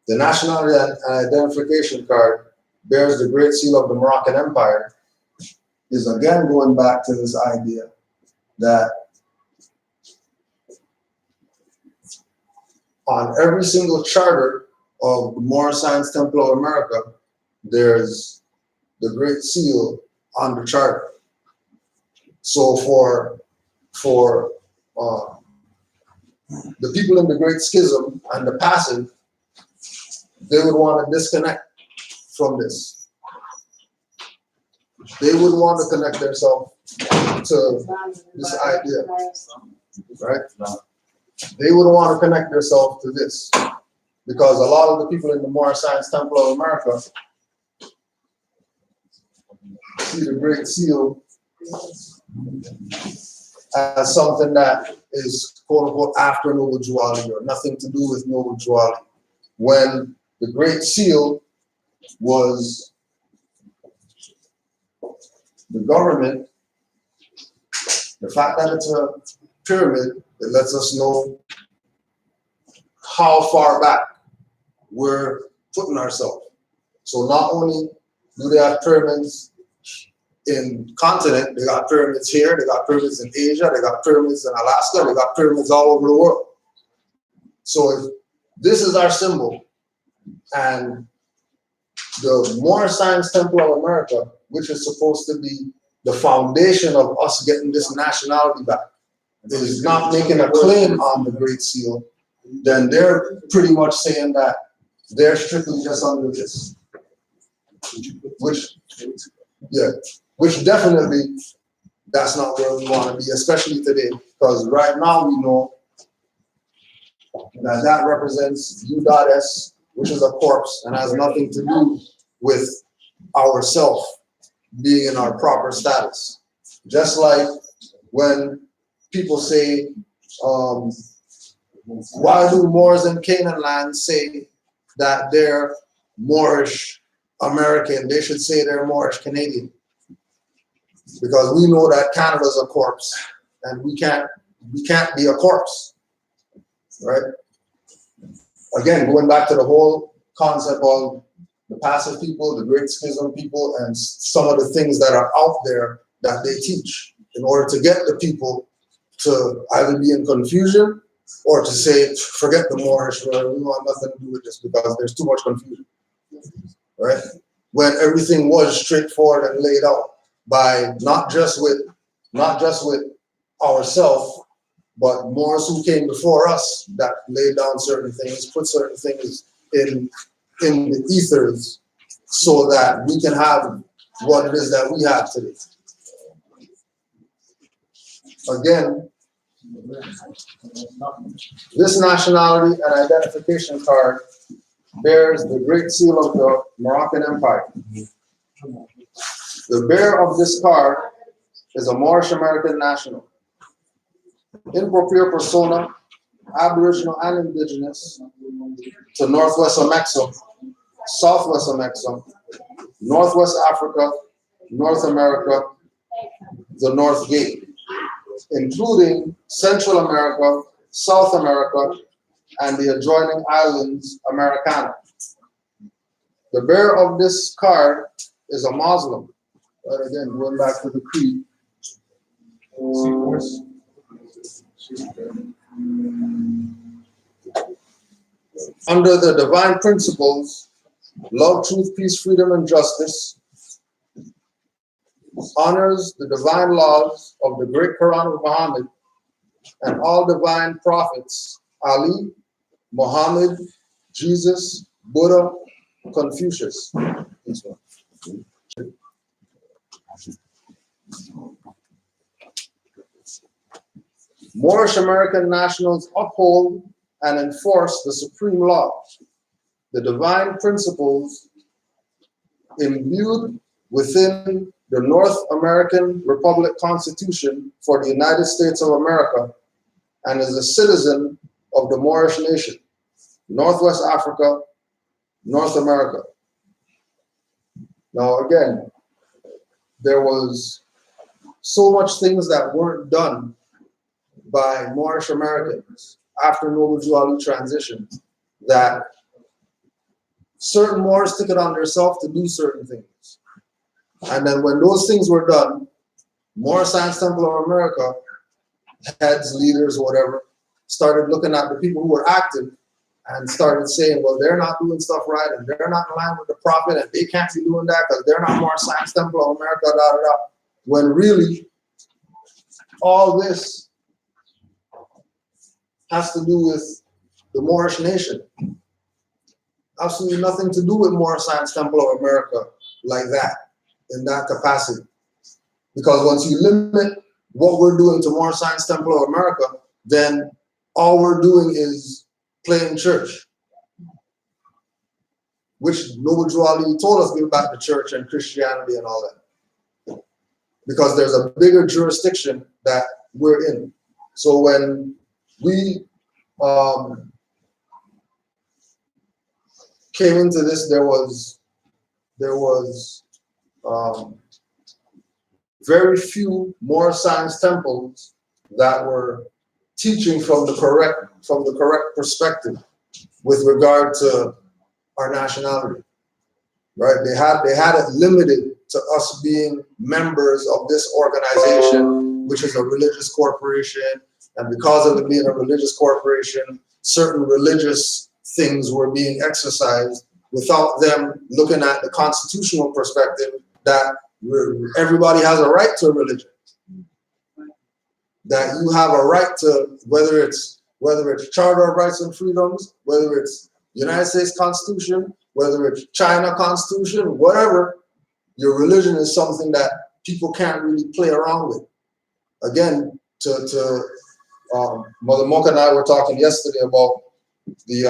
the nationality and identification card bears the Great Seal of the Moroccan Empire is again going back to this idea that on every single charter of the Moorish Science Temple of America, there's the Great Seal on the charter. So for the people in the Great Schism and the passive, they would want to disconnect from this. They would want to connect themselves to this idea, right? They would want to connect themselves to this, because a lot of the people in the Moorish Science Temple of America see the Great Seal as something that is quote unquote after Noble Juwali or nothing to do with Noble Juwali, when the Great Seal was the government. The fact that it's a pyramid, it lets us know how far back we're putting ourselves. So not only do they have pyramids in continent, they got pyramids here, they got pyramids in Asia, they got pyramids in Alaska, they got pyramids all over the world. So if this is our symbol, and the Moorish Science Temple of America, which is supposed to be the foundation of us getting this nationality back, is not making a claim on the Great Seal, then they're pretty much saying that they're strictly just under this. Which definitely, that's not where we want to be, especially today, because right now we know that that represents U.S, which is a corpse and has nothing to do with ourself being in our proper status. Just like when people say, why do Moors in Canaanland say that they're Moorish American? They should say they're Moorish Canadian. Because we know that Canada's a corpse and we can't be a corpse, right? Again, going back to the whole concept of the passive people, the Great Schism people, and some of the things that are out there that they teach in order to get the people to either be in confusion or to say, forget the Moorish, we want nothing to do with this because there's too much confusion, right? When everything was straightforward and laid out by not just with ourselves, but Moors who came before us that laid down certain things, put certain things in the ethers so that we can have what it is that we have today. Again, this nationality and identification card bears the Great Seal of the Moroccan Empire. The bearer of this card is a Moorish American national. In propria persona, Aboriginal and Indigenous to Northwest Amexem, Southwest Amexem, Northwest Africa, North America, the North Gate, including Central America, South America, and the adjoining islands, Americana. The bearer of this card is a Muslim. But again, going back to the creed. Under the divine principles, love, truth, peace, freedom, and justice, honors the divine laws of the great Quran of Muhammad and all divine prophets, Ali, Muhammad, Jesus, Buddha, Confucius. This one. Moorish American nationals uphold and enforce the supreme law, the divine principles imbued within the North American Republic Constitution for the United States of America, and is a citizen of the Moorish nation, Northwest Africa, North America. Now again, there was so much things that weren't done by Moorish Americans after Noble Drew Ali transition that certain Moors took it on themselves to do certain things. And then when those things were done, Moorish Science Temple of America, heads, leaders, whatever, started looking at the people who were active and started saying, well, they're not doing stuff right and they're not in line with the prophet and they can't be doing that because they're not Moorish Science Temple of America, da, da, da. When really all this has to do with the Moorish nation. Absolutely nothing to do with Moorish Science Temple of America like that, in that capacity. Because once you limit what we're doing to Moorish Science Temple of America, then all we're doing is playing church. Which Noble Drew Ali told us give back to church and Christianity and all that. Because there's a bigger jurisdiction that we're in. So when we came into this, there was very few more science temples that were teaching from the correct perspective with regard to our nationality, right? They had it limited to us being members of this organization, which is a religious corporation. And because of it being a religious corporation, certain religious things were being exercised without them looking at the constitutional perspective that everybody has a right to a religion. That you have a right to, whether it's Charter of Rights and Freedoms, whether it's United States Constitution, whether it's China Constitution, whatever, your religion is something that people can't really play around with. Again, Mother Mocha and I were talking yesterday about the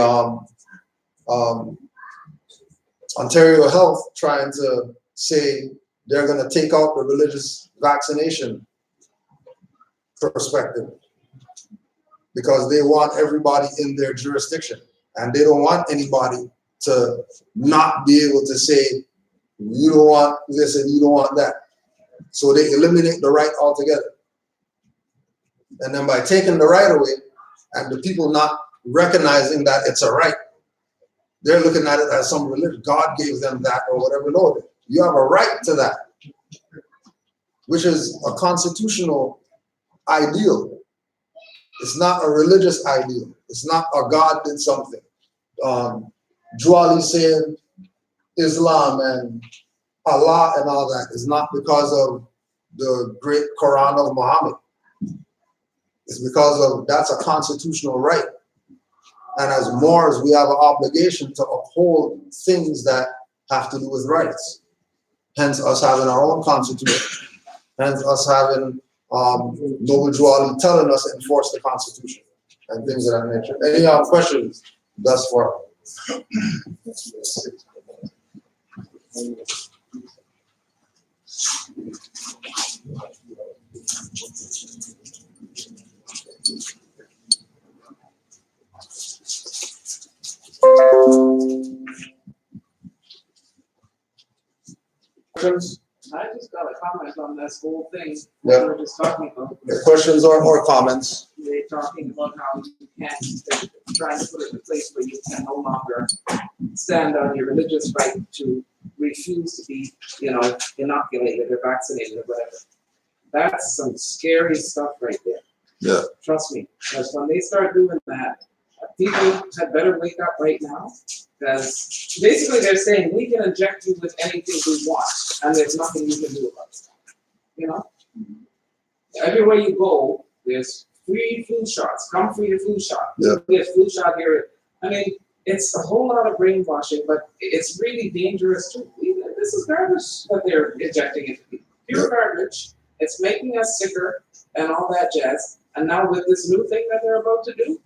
Ontario Health trying to say they're going to take out the religious vaccination perspective because they want everybody in their jurisdiction and they don't want anybody to not be able to say you don't want this and you don't want that. So they eliminate the right altogether. And then by taking the right away and the people not recognizing that it's a right, they're looking at it as some religion. God gave them that or whatever. No, you have a right to that, which is a constitutional ideal. It's not a religious ideal. It's not a God did something. Drew Ali saying Islam and Allah and all that is not because of the great Quran of Muhammad. It's because of that's a constitutional right. And as Moors, we have an obligation to uphold things that have to do with rights. Hence us having our own constitution. Hence us having Noble Drew Ali telling us to enforce the constitution and things of that nature. Any questions thus far? Questions? I just got a comment on this whole thing Yeah. we were just talking about. Questions or comments? They're talking about how you can't, they're trying to put it in a place where you can no longer stand on your religious right to refuse to be, inoculated or vaccinated or whatever. That's some scary stuff right there. Yeah. Trust me, because when they start doing that, people had better wake up right now. Because basically they're saying we can inject you with anything we want, and there's nothing you can do about it. Everywhere you go, there's free flu shots. Come for your flu shot. Yeah. There's flu shot here. I mean, it's a whole lot of brainwashing, but it's really dangerous too. This is garbage that they're injecting into people. Pure garbage. It's making us sicker and all that jazz. And now with this new thing that they're about to do,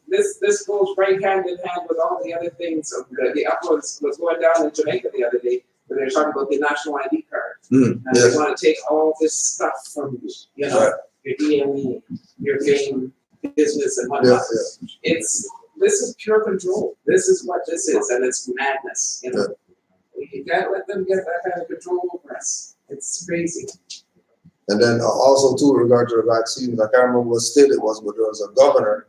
this goes right hand in hand with all the other things. The uploads was going down in Jamaica the other day, where they're talking about the Nationality card. And they want to take all this stuff from you, Right. your DME, your game business and whatnot. This is pure control. This is what this is, and it's madness. You can't let them get that kind of control over us. It's crazy. And then also too, in regard to the vaccines, I can't remember what state it was, but there was a governor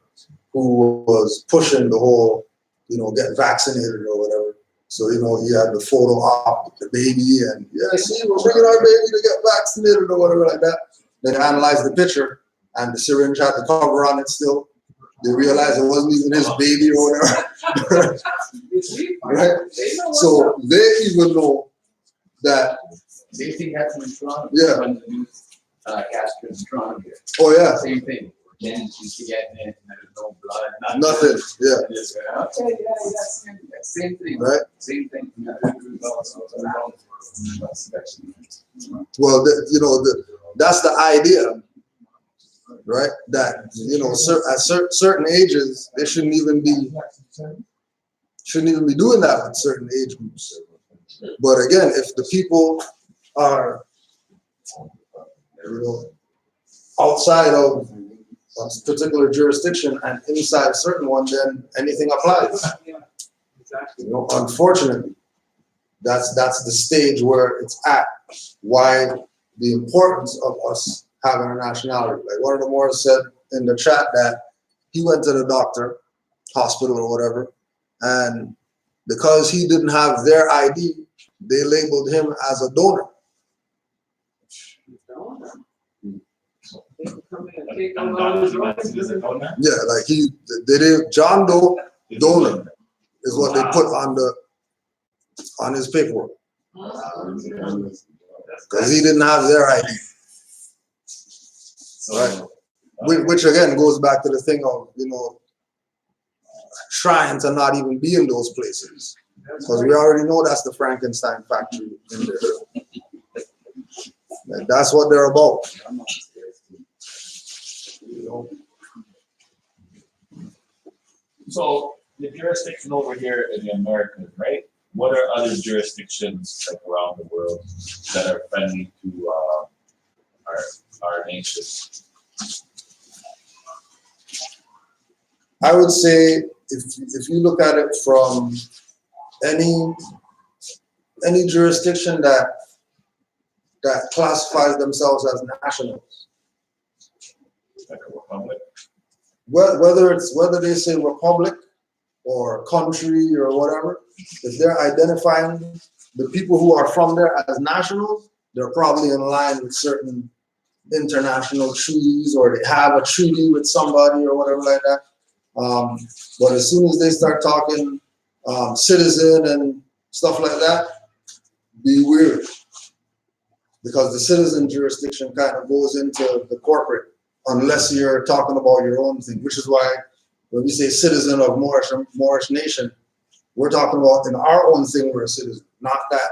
who was pushing the whole, get vaccinated or whatever. So, he had the photo op with the baby and, see, we're bringing our baby to get vaccinated or whatever like that. Then they analyzed the picture and the syringe had the cover on it still. They realized it wasn't even his baby or whatever. Right? So they even know that. Same thing happened in Toronto. Yeah. When the new Casper in Toronto here. Oh, yeah. Same thing. Then used to get it, and there's no blood, Nothing. Yeah. Just, okay, same thing. Right. Same thing. Well, that's the idea, right? That at certain ages they shouldn't even be doing that with certain age groups. But again, if the people are outside of a particular jurisdiction and inside a certain one, then anything applies. Yeah, exactly. Unfortunately, that's the stage where it's at. Why the importance of us having a nationality. Like one of the Moors said in the chat that he went to the doctor, hospital or whatever, and because he didn't have their ID, they labeled him as a donor. Yeah, like they did John Doe donor is what they put on his paperwork. Because he didn't have their ID. Right. Which again goes back to the thing of, trying to not even be in those places. Because we already know that's the Frankenstein factory in there. And that's what they're about. So the jurisdiction over here in the Americas, right? What are other jurisdictions like around the world that are friendly to our nation? I would say if you look at it from any jurisdiction that classifies themselves as nationals, Like a republic? whether they say republic or country or whatever, if they're identifying the people who are from there as nationals, they're probably in line with certain international treaties, or they have a treaty with somebody or whatever like that. But as soon as they start talking citizen and stuff like that, be weary. Because the citizen jurisdiction kind of goes into the corporate unless you're talking about your own thing, which is why when we say citizen of Moorish nation, we're talking about in our own thing we're a citizen, not that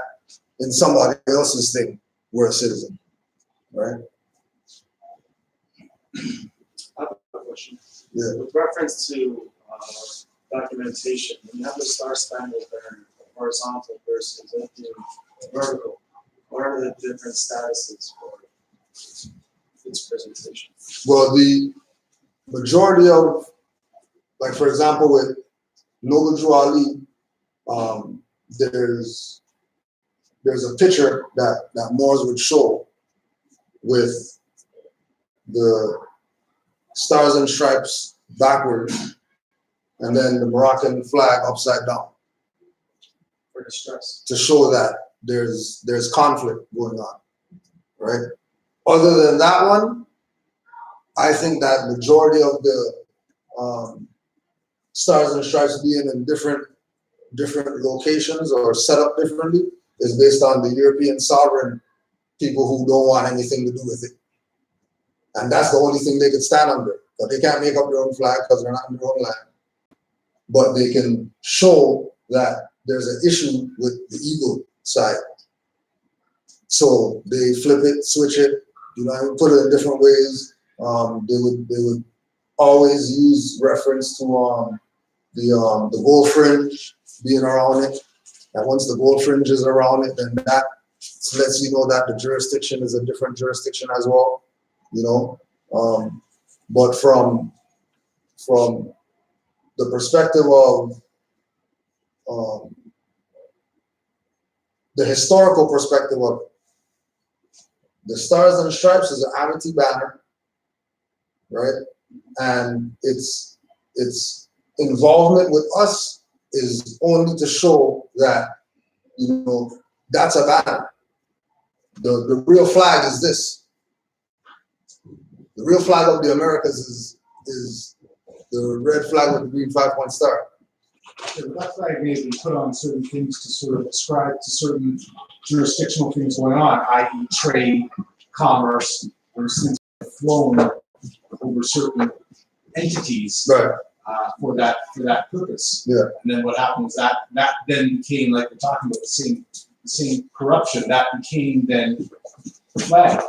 in somebody else's thing we're a citizen, right? I have a question. Yeah. With reference to documentation, when you have the Star Spangled Banner, horizontal versus vertical, what are the different statuses for its presentation? Well, the majority of, like for example, with Noble Drew Ali, there's a picture that Moors would show with the stars and stripes backwards, and then the Moroccan flag upside down, For distress. to show that there's conflict going on, right? Other than that one, I think that majority of the stars and stripes being in different locations or set up differently is based on the European sovereign people who don't want anything to do with it. And that's the only thing they can stand under. But they can't make up their own flag because they're not in their own land. But they can show that there's an issue with the eagle side. So they flip it, switch it, put it in different ways. They would always use reference to the gold fringe being around it. And once the gold fringe is around it, then that lets you know that the jurisdiction is a different jurisdiction as well, But from the perspective of the historical perspective of it, the Stars and Stripes is an amity banner, right? And its involvement with us is only to show that, that's a banner. The real flag is this. The real flag of the Americas is the red flag with the green 5-point star. Yeah, but that flag may be put on certain things to sort of ascribe to certain jurisdictional things going on, i.e. trade, commerce, or since flown over certain entities, Right. For that purpose. Yeah. And then what happened was that then became, like we're talking about, the same corruption, that became then the flag.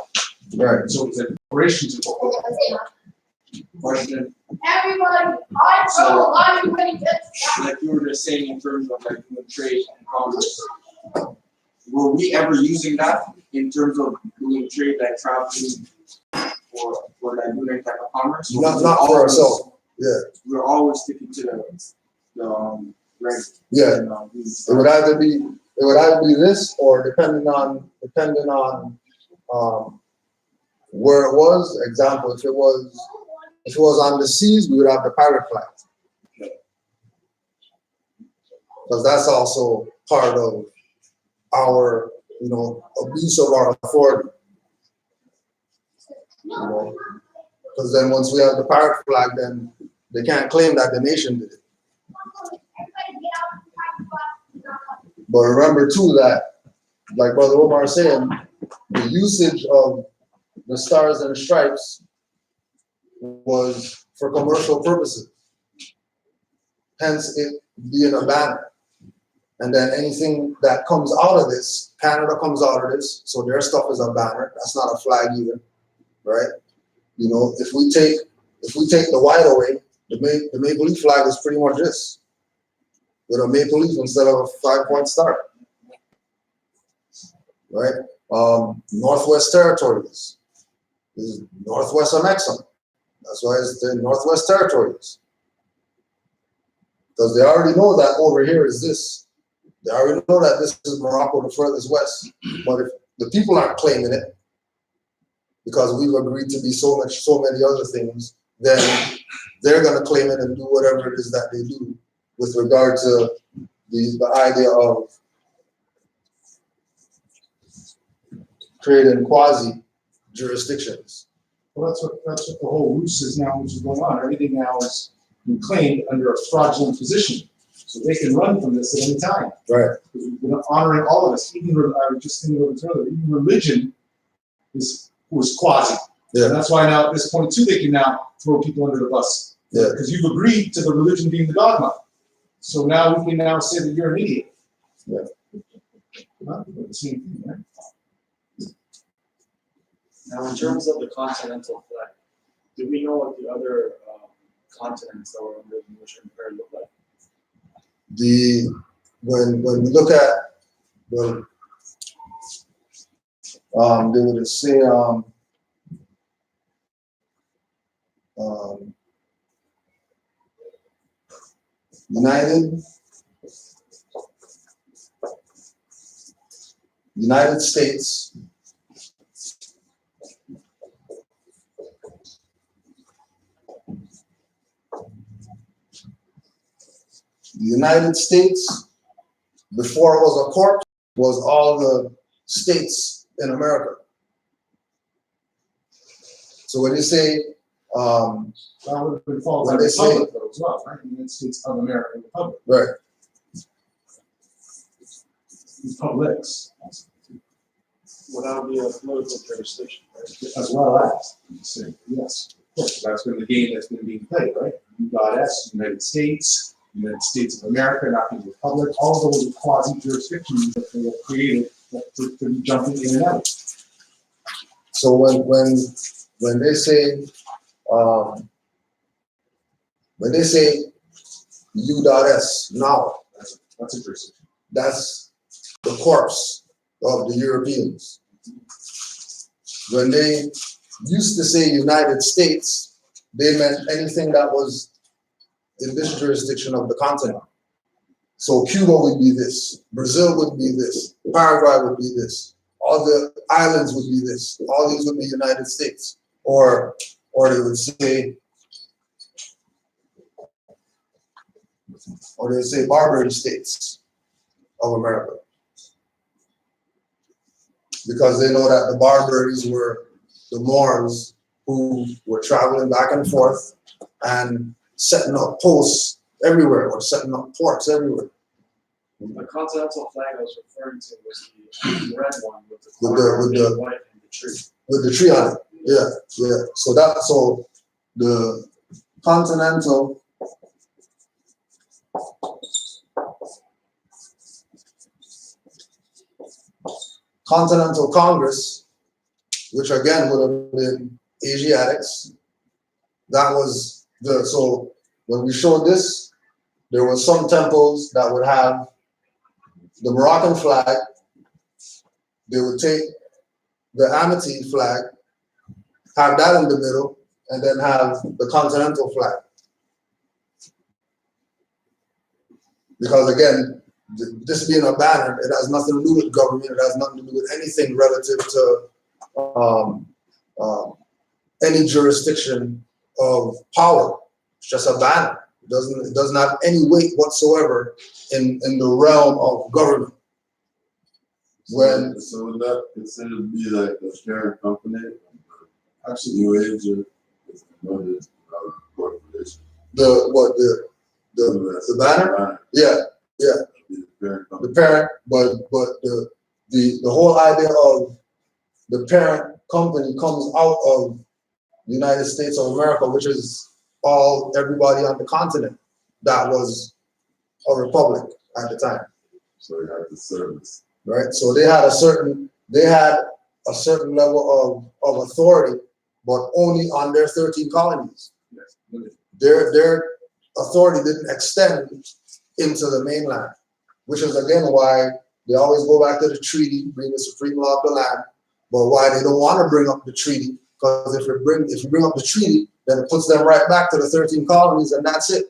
Right. So it's a corporation to Question, Everybody, I know a lot of you like you were just saying in terms of like doing trade and commerce. Were we ever using that in terms of doing trade, like traveling or like doing any type of commerce? Not for ourselves. Yeah. We're always sticking to the right. Yeah. It would either be this, or depending on where it was. Example, if it was on the seas, we would have the pirate flag, because that's also part of our abuse of our authority. Because then once we have the pirate flag, then they can't claim that the nation did it. But remember too that, like Brother Omar saying, the usage of the Stars and Stripes was for commercial purposes. Hence it being a banner. And then anything that comes out of this, Canada comes out of this, so their stuff is a banner. That's not a flag either, right? If we take the white away, the maple leaf flag is pretty much this, with a maple leaf instead of a 5-point star, right? Northwest Territories is Northwest Annexum. That's why it's the Northwest Territories, because they already know that over here is this. They already know that this is Morocco, the furthest west. But if the people aren't claiming it, because we've agreed to be so many other things, then they're going to claim it and do whatever it is that they do with regard to the idea of creating quasi jurisdictions. Well, that's what the whole roots is now, which is going on. Everything now is been claimed under a fraudulent position, so they can run from this at any time. Right. Because we've been honoring all of us. Even I was just thinking about this earlier. Even religion was quasi. Yeah. And that's why now at this point too, they can now throw people under the bus. Yeah. Because you've agreed to the religion being the dogma. So now we can now say that you're an idiot. Yeah. Well, the same thing, right? Now, in terms of the continental flag, do we know what the other continents that were under the English Empire look like? When we look at, well, they would say United States, the United States, before it was a court, was all the states in America. So when you say, That would have been followed by When the they say- Republic though as well, right? United States of America Republic. right, Republics, Would that be a political jurisdiction, right? as well as, you say, yes. Of course, that's been the game that's been being played, right? U.S., United States of America, not the Republic, all those are quasi-jurisdictions that they have created to be jumping in and out. so when they say U.S. now, That's a jurisdiction. that's the corpse of the Europeans. When they used to say United States, they meant anything that was in this jurisdiction of the continent. So Cuba would be this, Brazil would be this, Paraguay would be this, all the islands would be this, all these would be United States. Or they would say, Barbary States of America. Because they know that the Barbaries were the Moors who were traveling back and forth and setting up posts everywhere, or setting up ports everywhere. The continental flag I was referring to was the red one with the With flower, the- the white, and the tree. With the tree on it. Yeah, yeah. So the continental Congress, which again would have been Asiatics, that was so when we showed this, there were some temples that would have the Moroccan flag. They would take the Amity flag, have that in the middle, and then have the continental flag. Because again, this being a banner, it has nothing to do with government. It has nothing to do with anything relative to any jurisdiction of power. It's just a banner. It doesn't have any weight whatsoever in the realm of government. When So would that considered to be like the parent company? Actually, New Age is another corporation. the banner? Yeah. The parent The company. parent, but the whole idea of the parent company comes out of the United States of America, which is everybody on the continent that was a republic at the time, So you have the service. right? So they had a certain level of authority, but only on their 13 colonies. Yes. Their authority didn't extend into the mainland, which is again why they always go back to the treaty, bring the supreme law of the land, but why they don't want to bring up the treaty, because if you bring up the treaty, then it puts them right back to the 13 colonies, and that's it.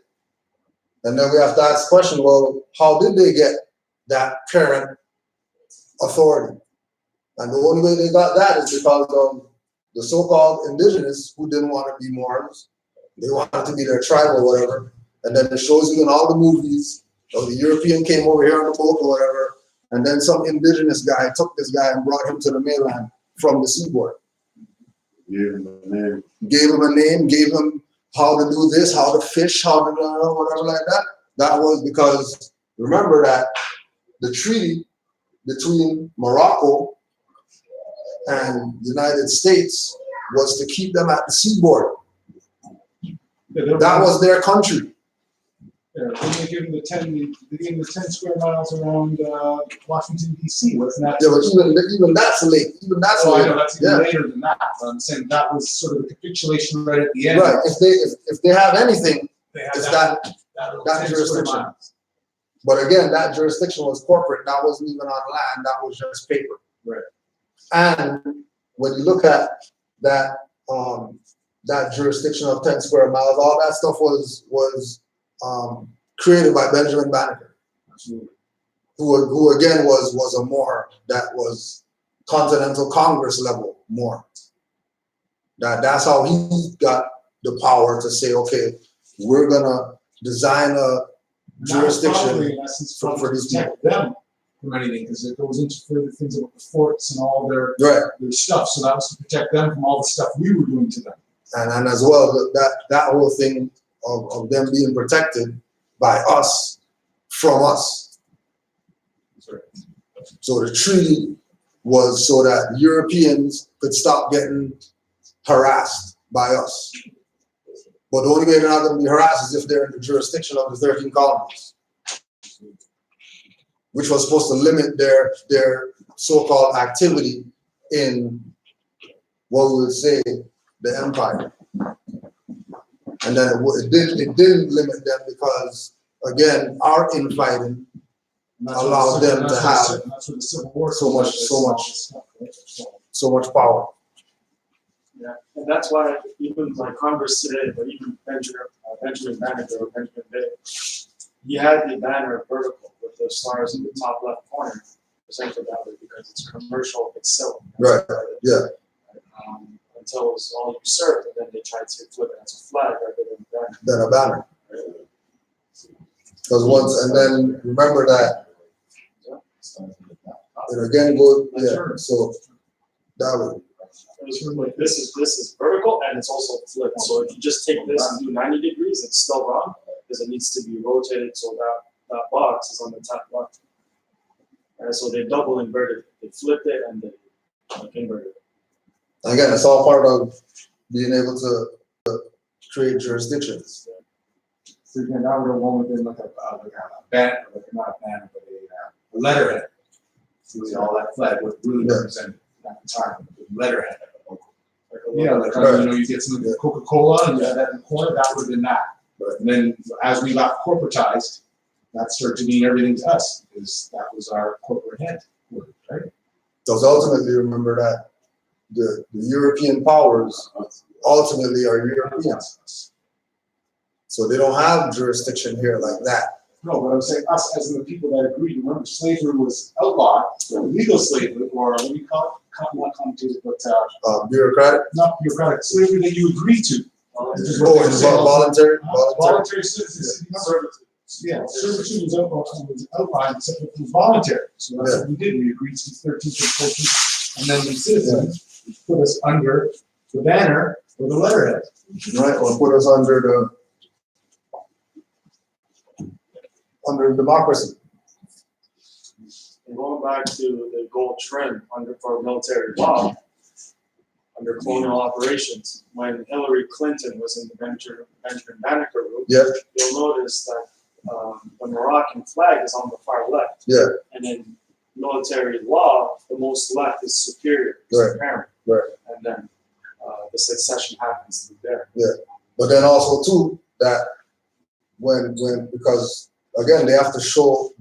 And then we have to ask the question, well, how did they get that parent authority? And the only way they got that is because of the so-called indigenous who didn't want to be Moors. They wanted to be their tribe or whatever. And then it shows you in all the movies, the European came over here on the boat or whatever, and then some indigenous guy took this guy and brought him to the mainland from the seaboard. Give them a name. Gave him a name, gave him how to do this, how to fish, how to whatever like that. That was because, remember that the treaty between Morocco and the United States was to keep them at the seaboard. Yeah, That was their country. Yeah, they gave them the 10 square miles around Washington D.C. Wasn't that? Yeah, but even that's late. Even that's Oh, I late. know that's even Yeah. later than that. But I'm saying that was sort of the capitulation right at the end. Right. If they have anything, They had it's that that 10 square jurisdiction. miles. But again, that jurisdiction was corporate. That wasn't even on land. That was just paper. Right. And when you look at that that jurisdiction of 10 square miles, all that stuff was created by Benjamin Banneker, who again was a Moor that was Continental Congress level Moor. That's how he got the power to say, okay, we're gonna design a jurisdiction Probably, in essence, for to these protect them from anything, because it goes into further things about the forts and all their stuff. So that was to protect them from all the stuff we were doing to them. And as well, that whole thing of them being protected by us from us. So the treaty was so that Europeans could stop getting harassed by us. But the only way they're not going to be harassed is if they're in the jurisdiction of the 13 colonies, which was supposed to limit their so-called activity in what we would say the empire. And then it didn't limit them because, again, our infighting allowed them to have so much power. Yeah, and that's why even like Congress today, but even Benjamin Banneker or Benjamin Day, he had the banner vertical with the stars in the top left corner, presented that way because it's commercial itself. Right. Yeah. Until it was all usurped, and then they tried to flip it as a flag rather than a banner. Because once, and then remember that it again goes, so that way. Like this is vertical and it's also flipped. So if you just take this and do 90 degrees, it's still wrong because it needs to be rotated so that box is on the top left. And so they double inverted it. They flipped it and they inverted it. Again, it's all part of being able to create jurisdictions. So again, that would have one within like a banner, like not a banner, but a letterhead. So all that flag was really represented at the time. The letterhead. Yeah, like you get some of the Coca-Cola and you have that in the corner, that would have been that. But then as we got corporatized, that started to mean everything to us because that was our corporate head, right? Because ultimately, remember that the European powers ultimately are Europeans. So they don't have jurisdiction here like that. No, but I'm saying us as in the people that agreed. Remember, slavery was outlawed, legal slavery, or what do you call it? Not commentated, but bureaucratic? Not bureaucratic, slavery that you agree to. Voluntary? Voluntary citizenship. Yeah, servitude was outlined, except it was voluntary. So that's what we did. We agreed to 13th and 14th, and then the citizens put us under the banner or the letterhead. Right, or put us under democracy. And going back to the gold trim for military law, under colonial operations, when Hillary Clinton was in the Benjamin Banneker group, you'll notice that the Moroccan flag is on the far left. Yeah. And in military law, the most left is superior, apparent. Right. And then the succession happens through there. Yeah. But then also too that when because again they have to show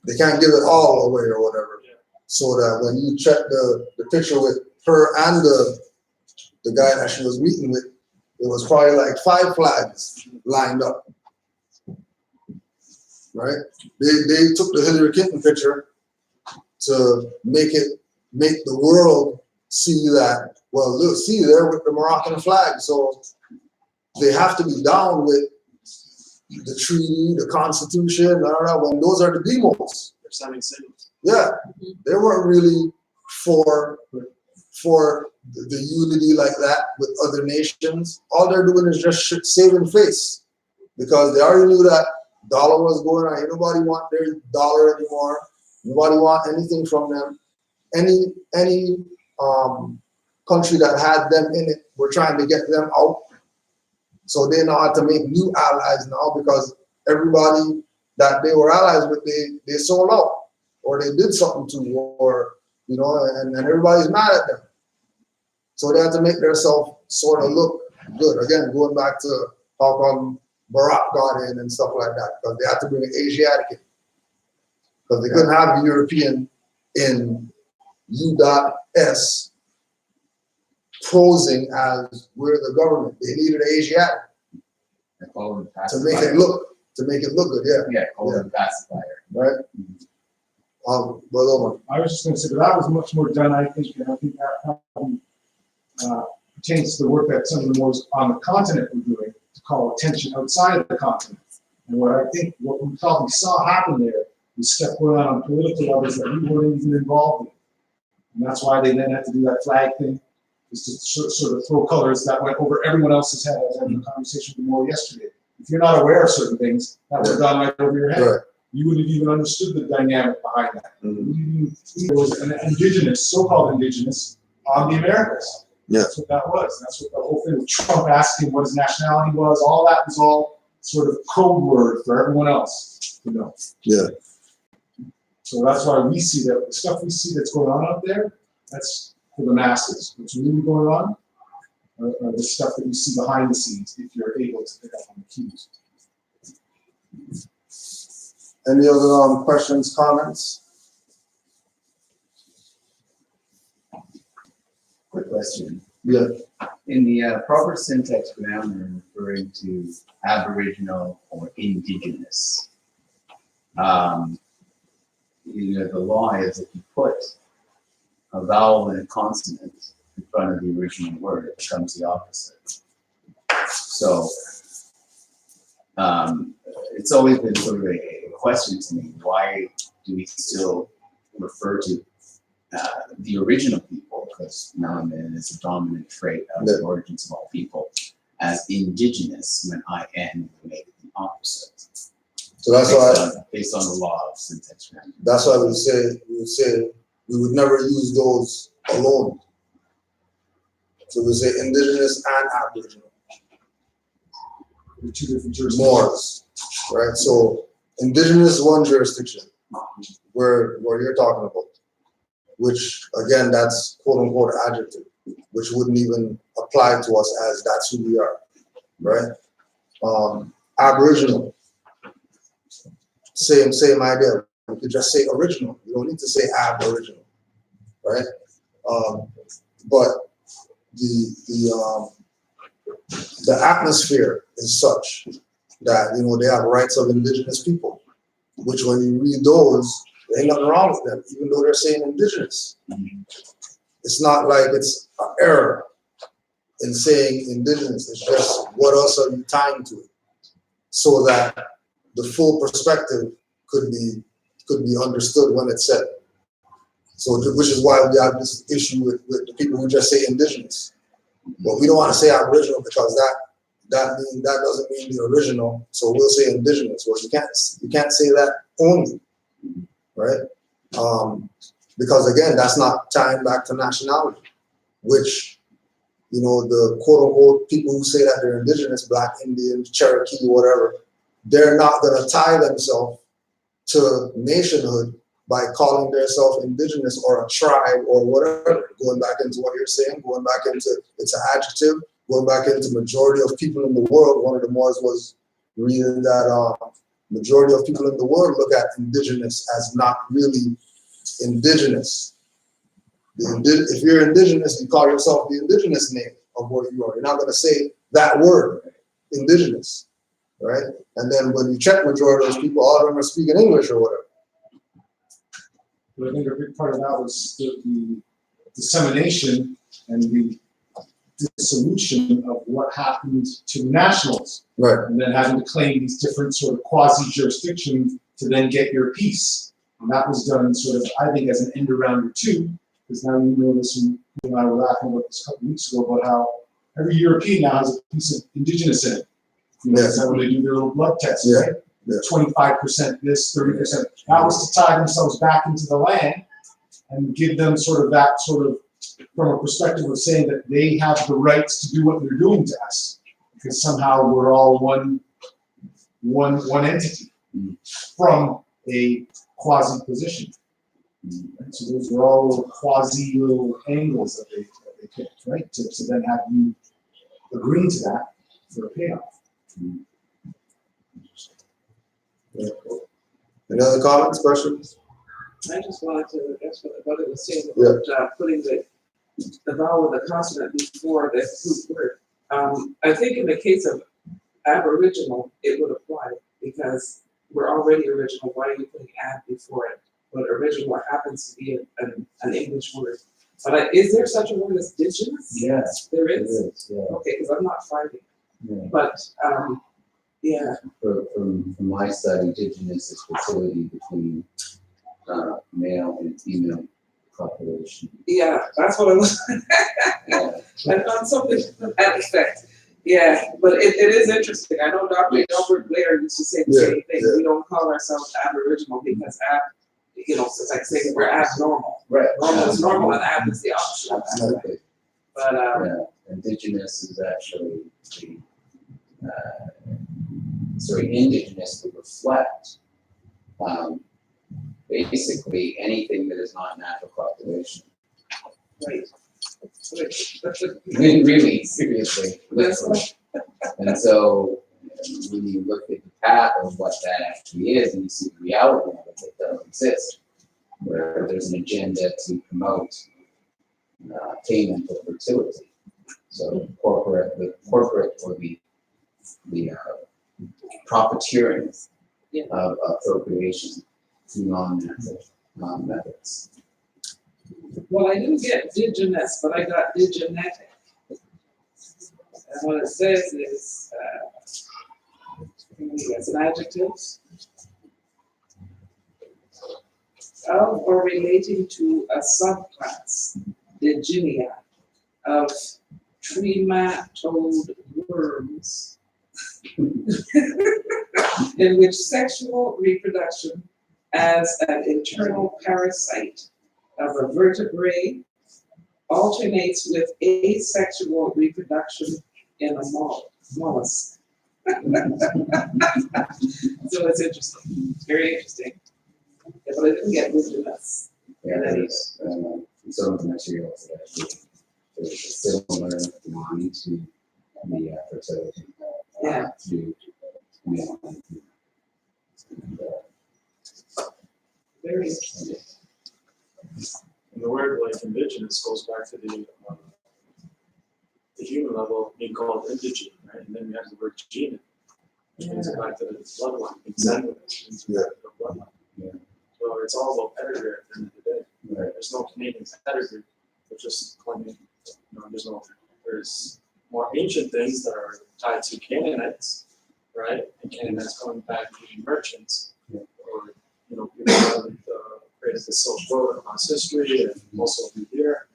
they can't give it all away or whatever. Yeah. So that when you check the picture with her and the guy that she was meeting with, it was probably like 5 flags lined up. Right? They took the Hillary Clinton picture to make the world see that, well, look, see, they're with the Moroccan flag, so they have to be down with the treaty, the constitution, when those are the demos. They're sending signals. Yeah, they weren't really for the unity like that with other nations. All they're doing is just saving face because they already knew that dollar was going on. Ain't nobody want their dollar anymore. Nobody want anything from them. any country that had them in it were trying to get them out. So they know how to make new allies now, because everybody that they were allies with, they sold out, or they did something to, or and everybody's mad at them. So they had to make themselves sort of look good. Again, going back to how come Barack got in and stuff like that, because they had to bring an Asiatic in, because they couldn't have a European in U.S. posing as we're the government. They needed an Asiatic to make it look good. Yeah, call them pacifier. Right. Brother Omar. I was just going to say that was much more done, I think, and I think that probably pertains to the work that some of the Moors on the continent were doing to call attention outside of the continent. And what we probably saw happen there was stuff going on political levels that we weren't even involved in. And that's why they then had to do that flag thing, is to sort of throw colors that went over everyone else's head. I was having a conversation with Moore yesterday. If you're not aware of certain things, that would have gone right over your head. Right. You wouldn't have even understood the dynamic behind that. There was an indigenous, so-called indigenous, on the Americas. Yeah. That's what that was. That's what the whole thing with Trump asking what his nationality was. All that was all sort of code word for everyone else to know. Yeah. So that's why we see that the stuff we see that's going on out there, that's for the masses. What's really going on are the stuff that you see behind the scenes, if you're able to pick up on the cues. Any other questions, comments? Quick question. Yeah. In the proper syntax grammar referring to Aboriginal or Indigenous, the law is if you put a vowel and a consonant in front of the original word, it becomes the opposite. So it's always been sort of a question to me, why do we still refer to the original people, because melanin is a dominant trait of the origins of all people, as indigenous, when IN would make it the opposite. So that's based on the law of syntax grammar. That's why we would say we would never use those alone. So we say indigenous and Aboriginal. Two different jurisdictions. Moors, right? So indigenous is one jurisdiction where you're talking about, which again, that's quote unquote adjective, which wouldn't even apply to us as that's who we are, right? Aboriginal, same idea. You could just say original. You don't need to say Aboriginal, right? But the atmosphere is such that they have rights of indigenous people, which when you read those, there ain't nothing wrong with them, even though they're saying indigenous. It's not like it's an error in saying indigenous. It's just what else are you tying to it, so that the full perspective could be understood when it's said. So, which is why we have this issue with the people who just say indigenous. But we don't want to say Aboriginal because that doesn't mean the original. So we'll say indigenous. Well, you can't say that only, right? Because again, that's not tying back to nationality, which the quote unquote people who say that they're indigenous, Black, Indian, Cherokee, whatever, they're not going to tie themselves to nationhood by calling themselves indigenous or a tribe or whatever. Going back into what you're saying, going back into it's an adjective, going back into majority of people in the world. One of the Moors was reading that majority of people in the world look at indigenous as not really indigenous. If you're indigenous, you call yourself the indigenous name of what you are. You're not going to say that word, indigenous, right? And then when you check majority of those people, all of them are speaking English or whatever. But I think a big part of that was the dissemination and the dissolution of what happened to nationals. Right. And then having to claim these different sort of quasi-jurisdictions to then get your piece. And that was done sort of, I think, as an end around or two, because now you know this, and you and I were laughing about this a couple of weeks ago about how every European now has a piece of indigenous in it. That's how when they do their little blood tests, right? 25% this, 30%. That was to tie themselves back into the land and give them sort of that sort of, from a perspective of saying that they have the rights to do what they're doing to us, because somehow we're all one entity from a quasi position. And so those are all quasi little angles that they picked, right? To then have you agree to that for a payoff. Any other comments, questions? I just wanted to, that's what it was saying about putting the vowel and the consonant before the root word. I think in the case of Aboriginal, it would apply because we're already original. Why are you putting ab before it? But original happens to be an English word. But is there such a word as indigenous? Yes. There It is? is, yeah. Okay, because I'm not finding it. Yeah. But, yeah. From my side, indigenous is fertility between male and female population. Yeah, that's what I was. Yeah. And on something to that effect. Yeah, but it is interesting. I know Dr. Albert Blair used to say the same thing. We don't call ourselves Aboriginal because it's like saying we're abnormal. Right. Normal is normal and ab is the opposite. Absolutely. But Yeah, indigenous is actually indigenous would reflect basically anything that is not natural population. right. Really, seriously, literally. And so when you look at the path of what that actually is, and you see the reality of it, that doesn't exist, where there's an agenda to promote attainment of fertility. So the corporate or the profiteering of procreation through non-natural methods. Well, I didn't get indigenous, but I got digenetic. And what it says is, it's an adjective of or relating to a subclass, digenia, of trematode worms, in which sexual reproduction as an internal parasite of a vertebrate alternates with asexual reproduction in a mollusk. So it's interesting, very interesting. Yeah, but I didn't get indigenous. Yeah, there's some of the materials that actually is similar line to the fertility through male and female. Very interesting. And the word like indigenous goes back to the human level being called indigene, right? And then we have the word gene, which brings it back to the bloodline, being sandwiched into the bloodline. Yeah. So it's all about pedigree at the end of the day. Right. There's no Canadian pedigree, which is claiming, there's more ancient things that are tied to Canaanites, right? And Canaanites going back to merchants, or people that created the Silk Road across history, and also over here.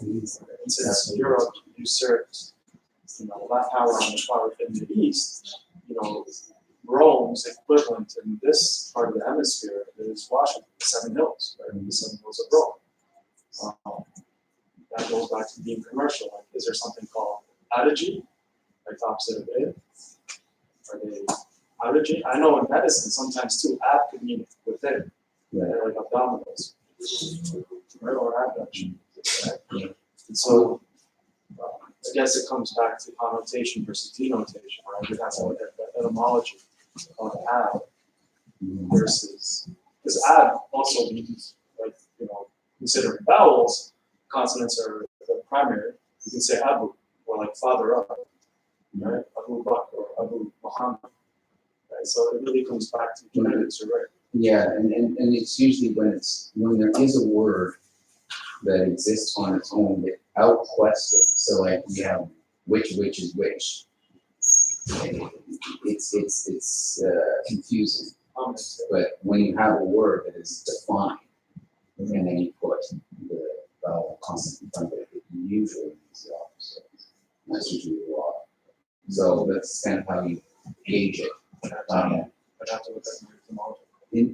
And since Europe usurped, that power on the far in the east, Rome's equivalent in this part of the hemisphere is Washington, the Seven Hills, right? The Seven Hills of Rome. That goes back to being commercial. Like, is there something called adage, like opposite of it? Are they adage? I know in medicine sometimes too, ab could mean within, right? Like abdominals, right? Or abduction. Right? And so I guess it comes back to connotation versus denotation, right? We have that etymology of ab versus, because ab also means, like, considering vowels, consonants are the primary. You can say Abu, or like father of, right? Abu Bakr or Abu Muhammad. Right? So it really comes back to genetics, right? Yeah, and it's usually when there is a word that exists on its own without question. So like we have which is which. It's confusing. But when you have a word that is defined, and then you put the vowel consonant in front of it, it usually means the opposite. That's usually the law. So that's kind of how you gauge it.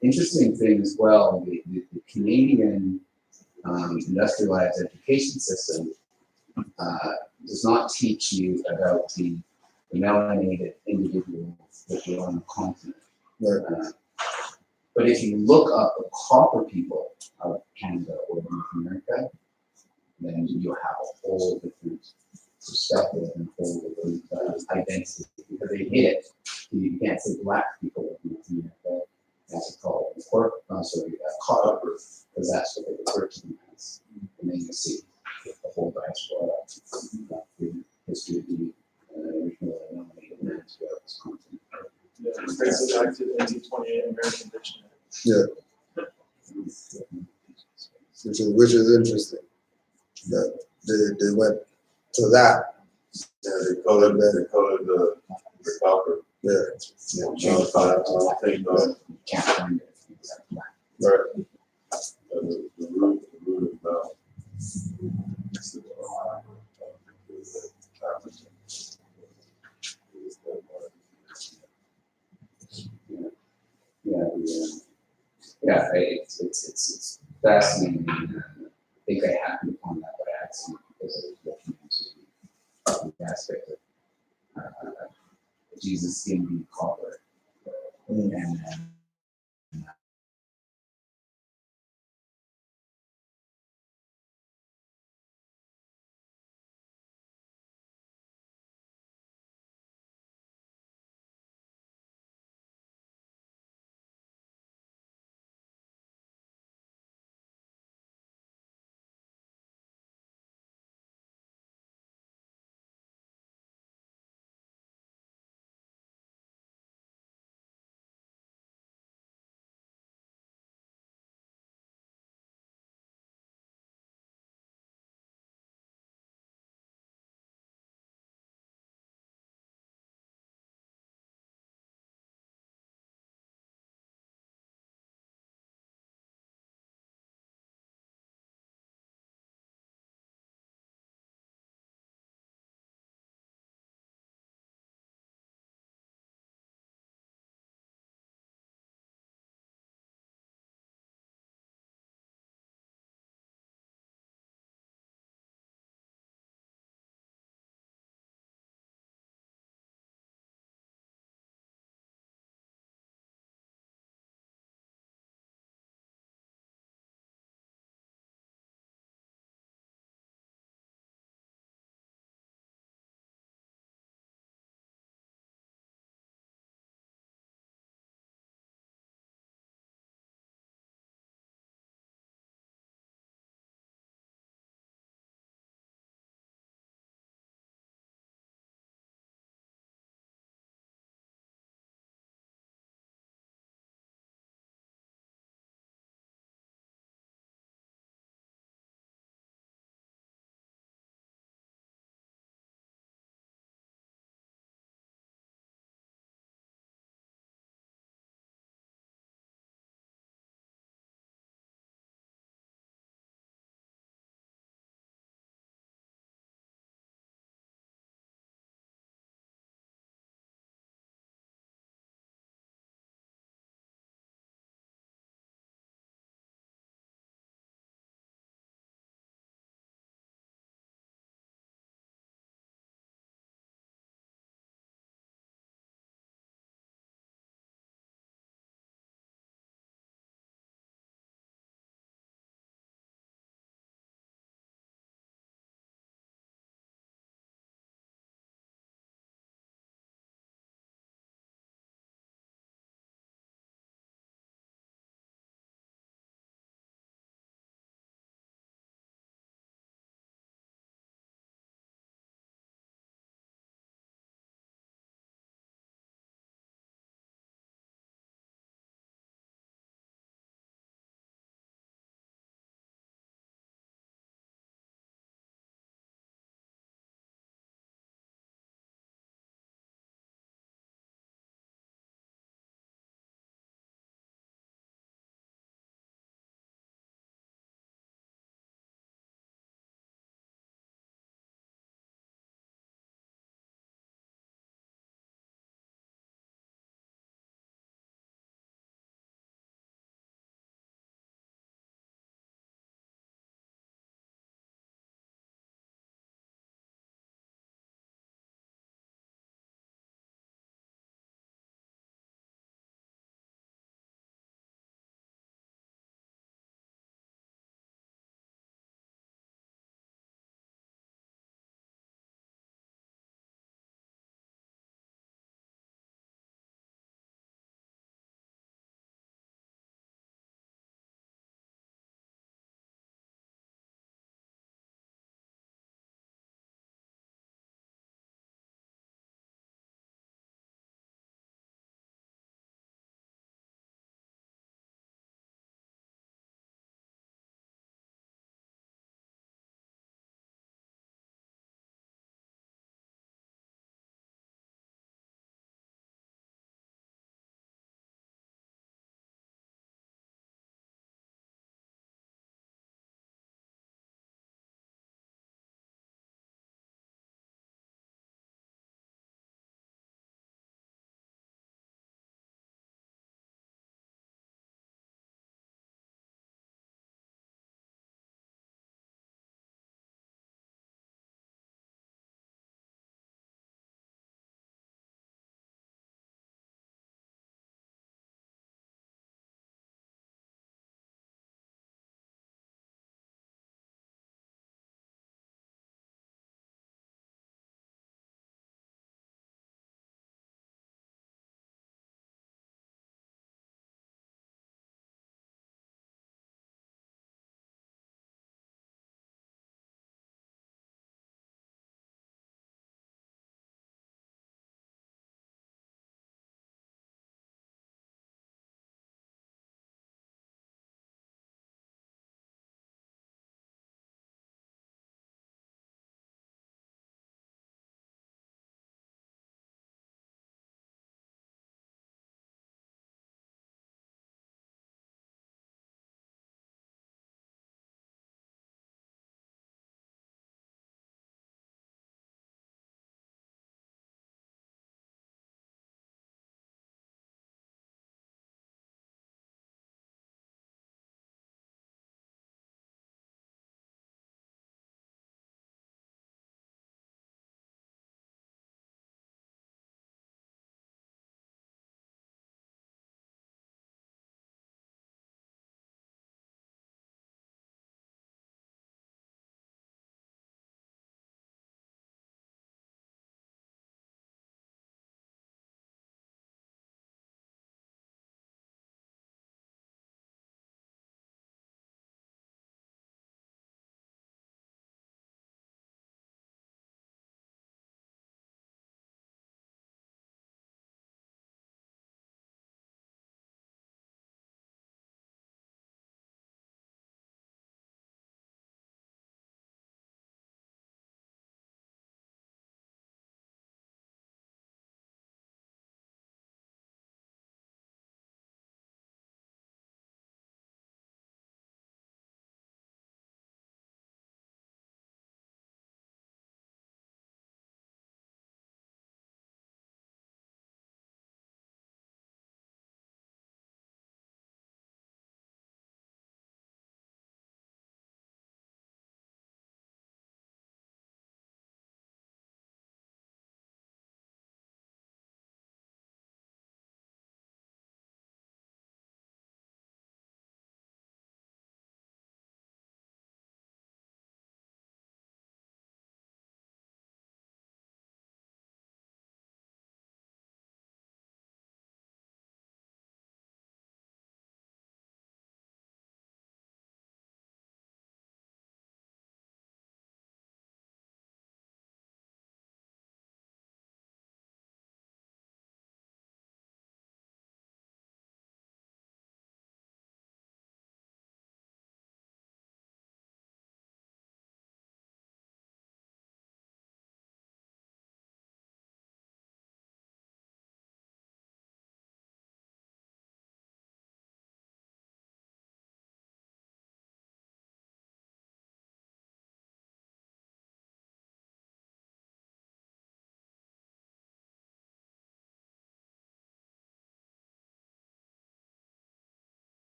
Interesting thing as well, the Canadian industrialized education system does not teach you about the melanated individuals that are on the continent. But if you look up the copper people of Canada or North America, then you'll have a whole different perspective and a whole different identity, because they hit it. You can't say black people of North America. That's called copper, because that's what they refer to them as. And then you see the whole diaspora, the history of the original denominated man throughout this continent. Yeah, it brings it back to the 1928 American Dictionary. Yeah. Which is interesting. That they went to that. Yeah, they colored the copper. Yeah. I think Can't find it. Right. the root of It's fascinating. I think I happened upon that by accident because I was looking into the aspect of Jesus in the copper. And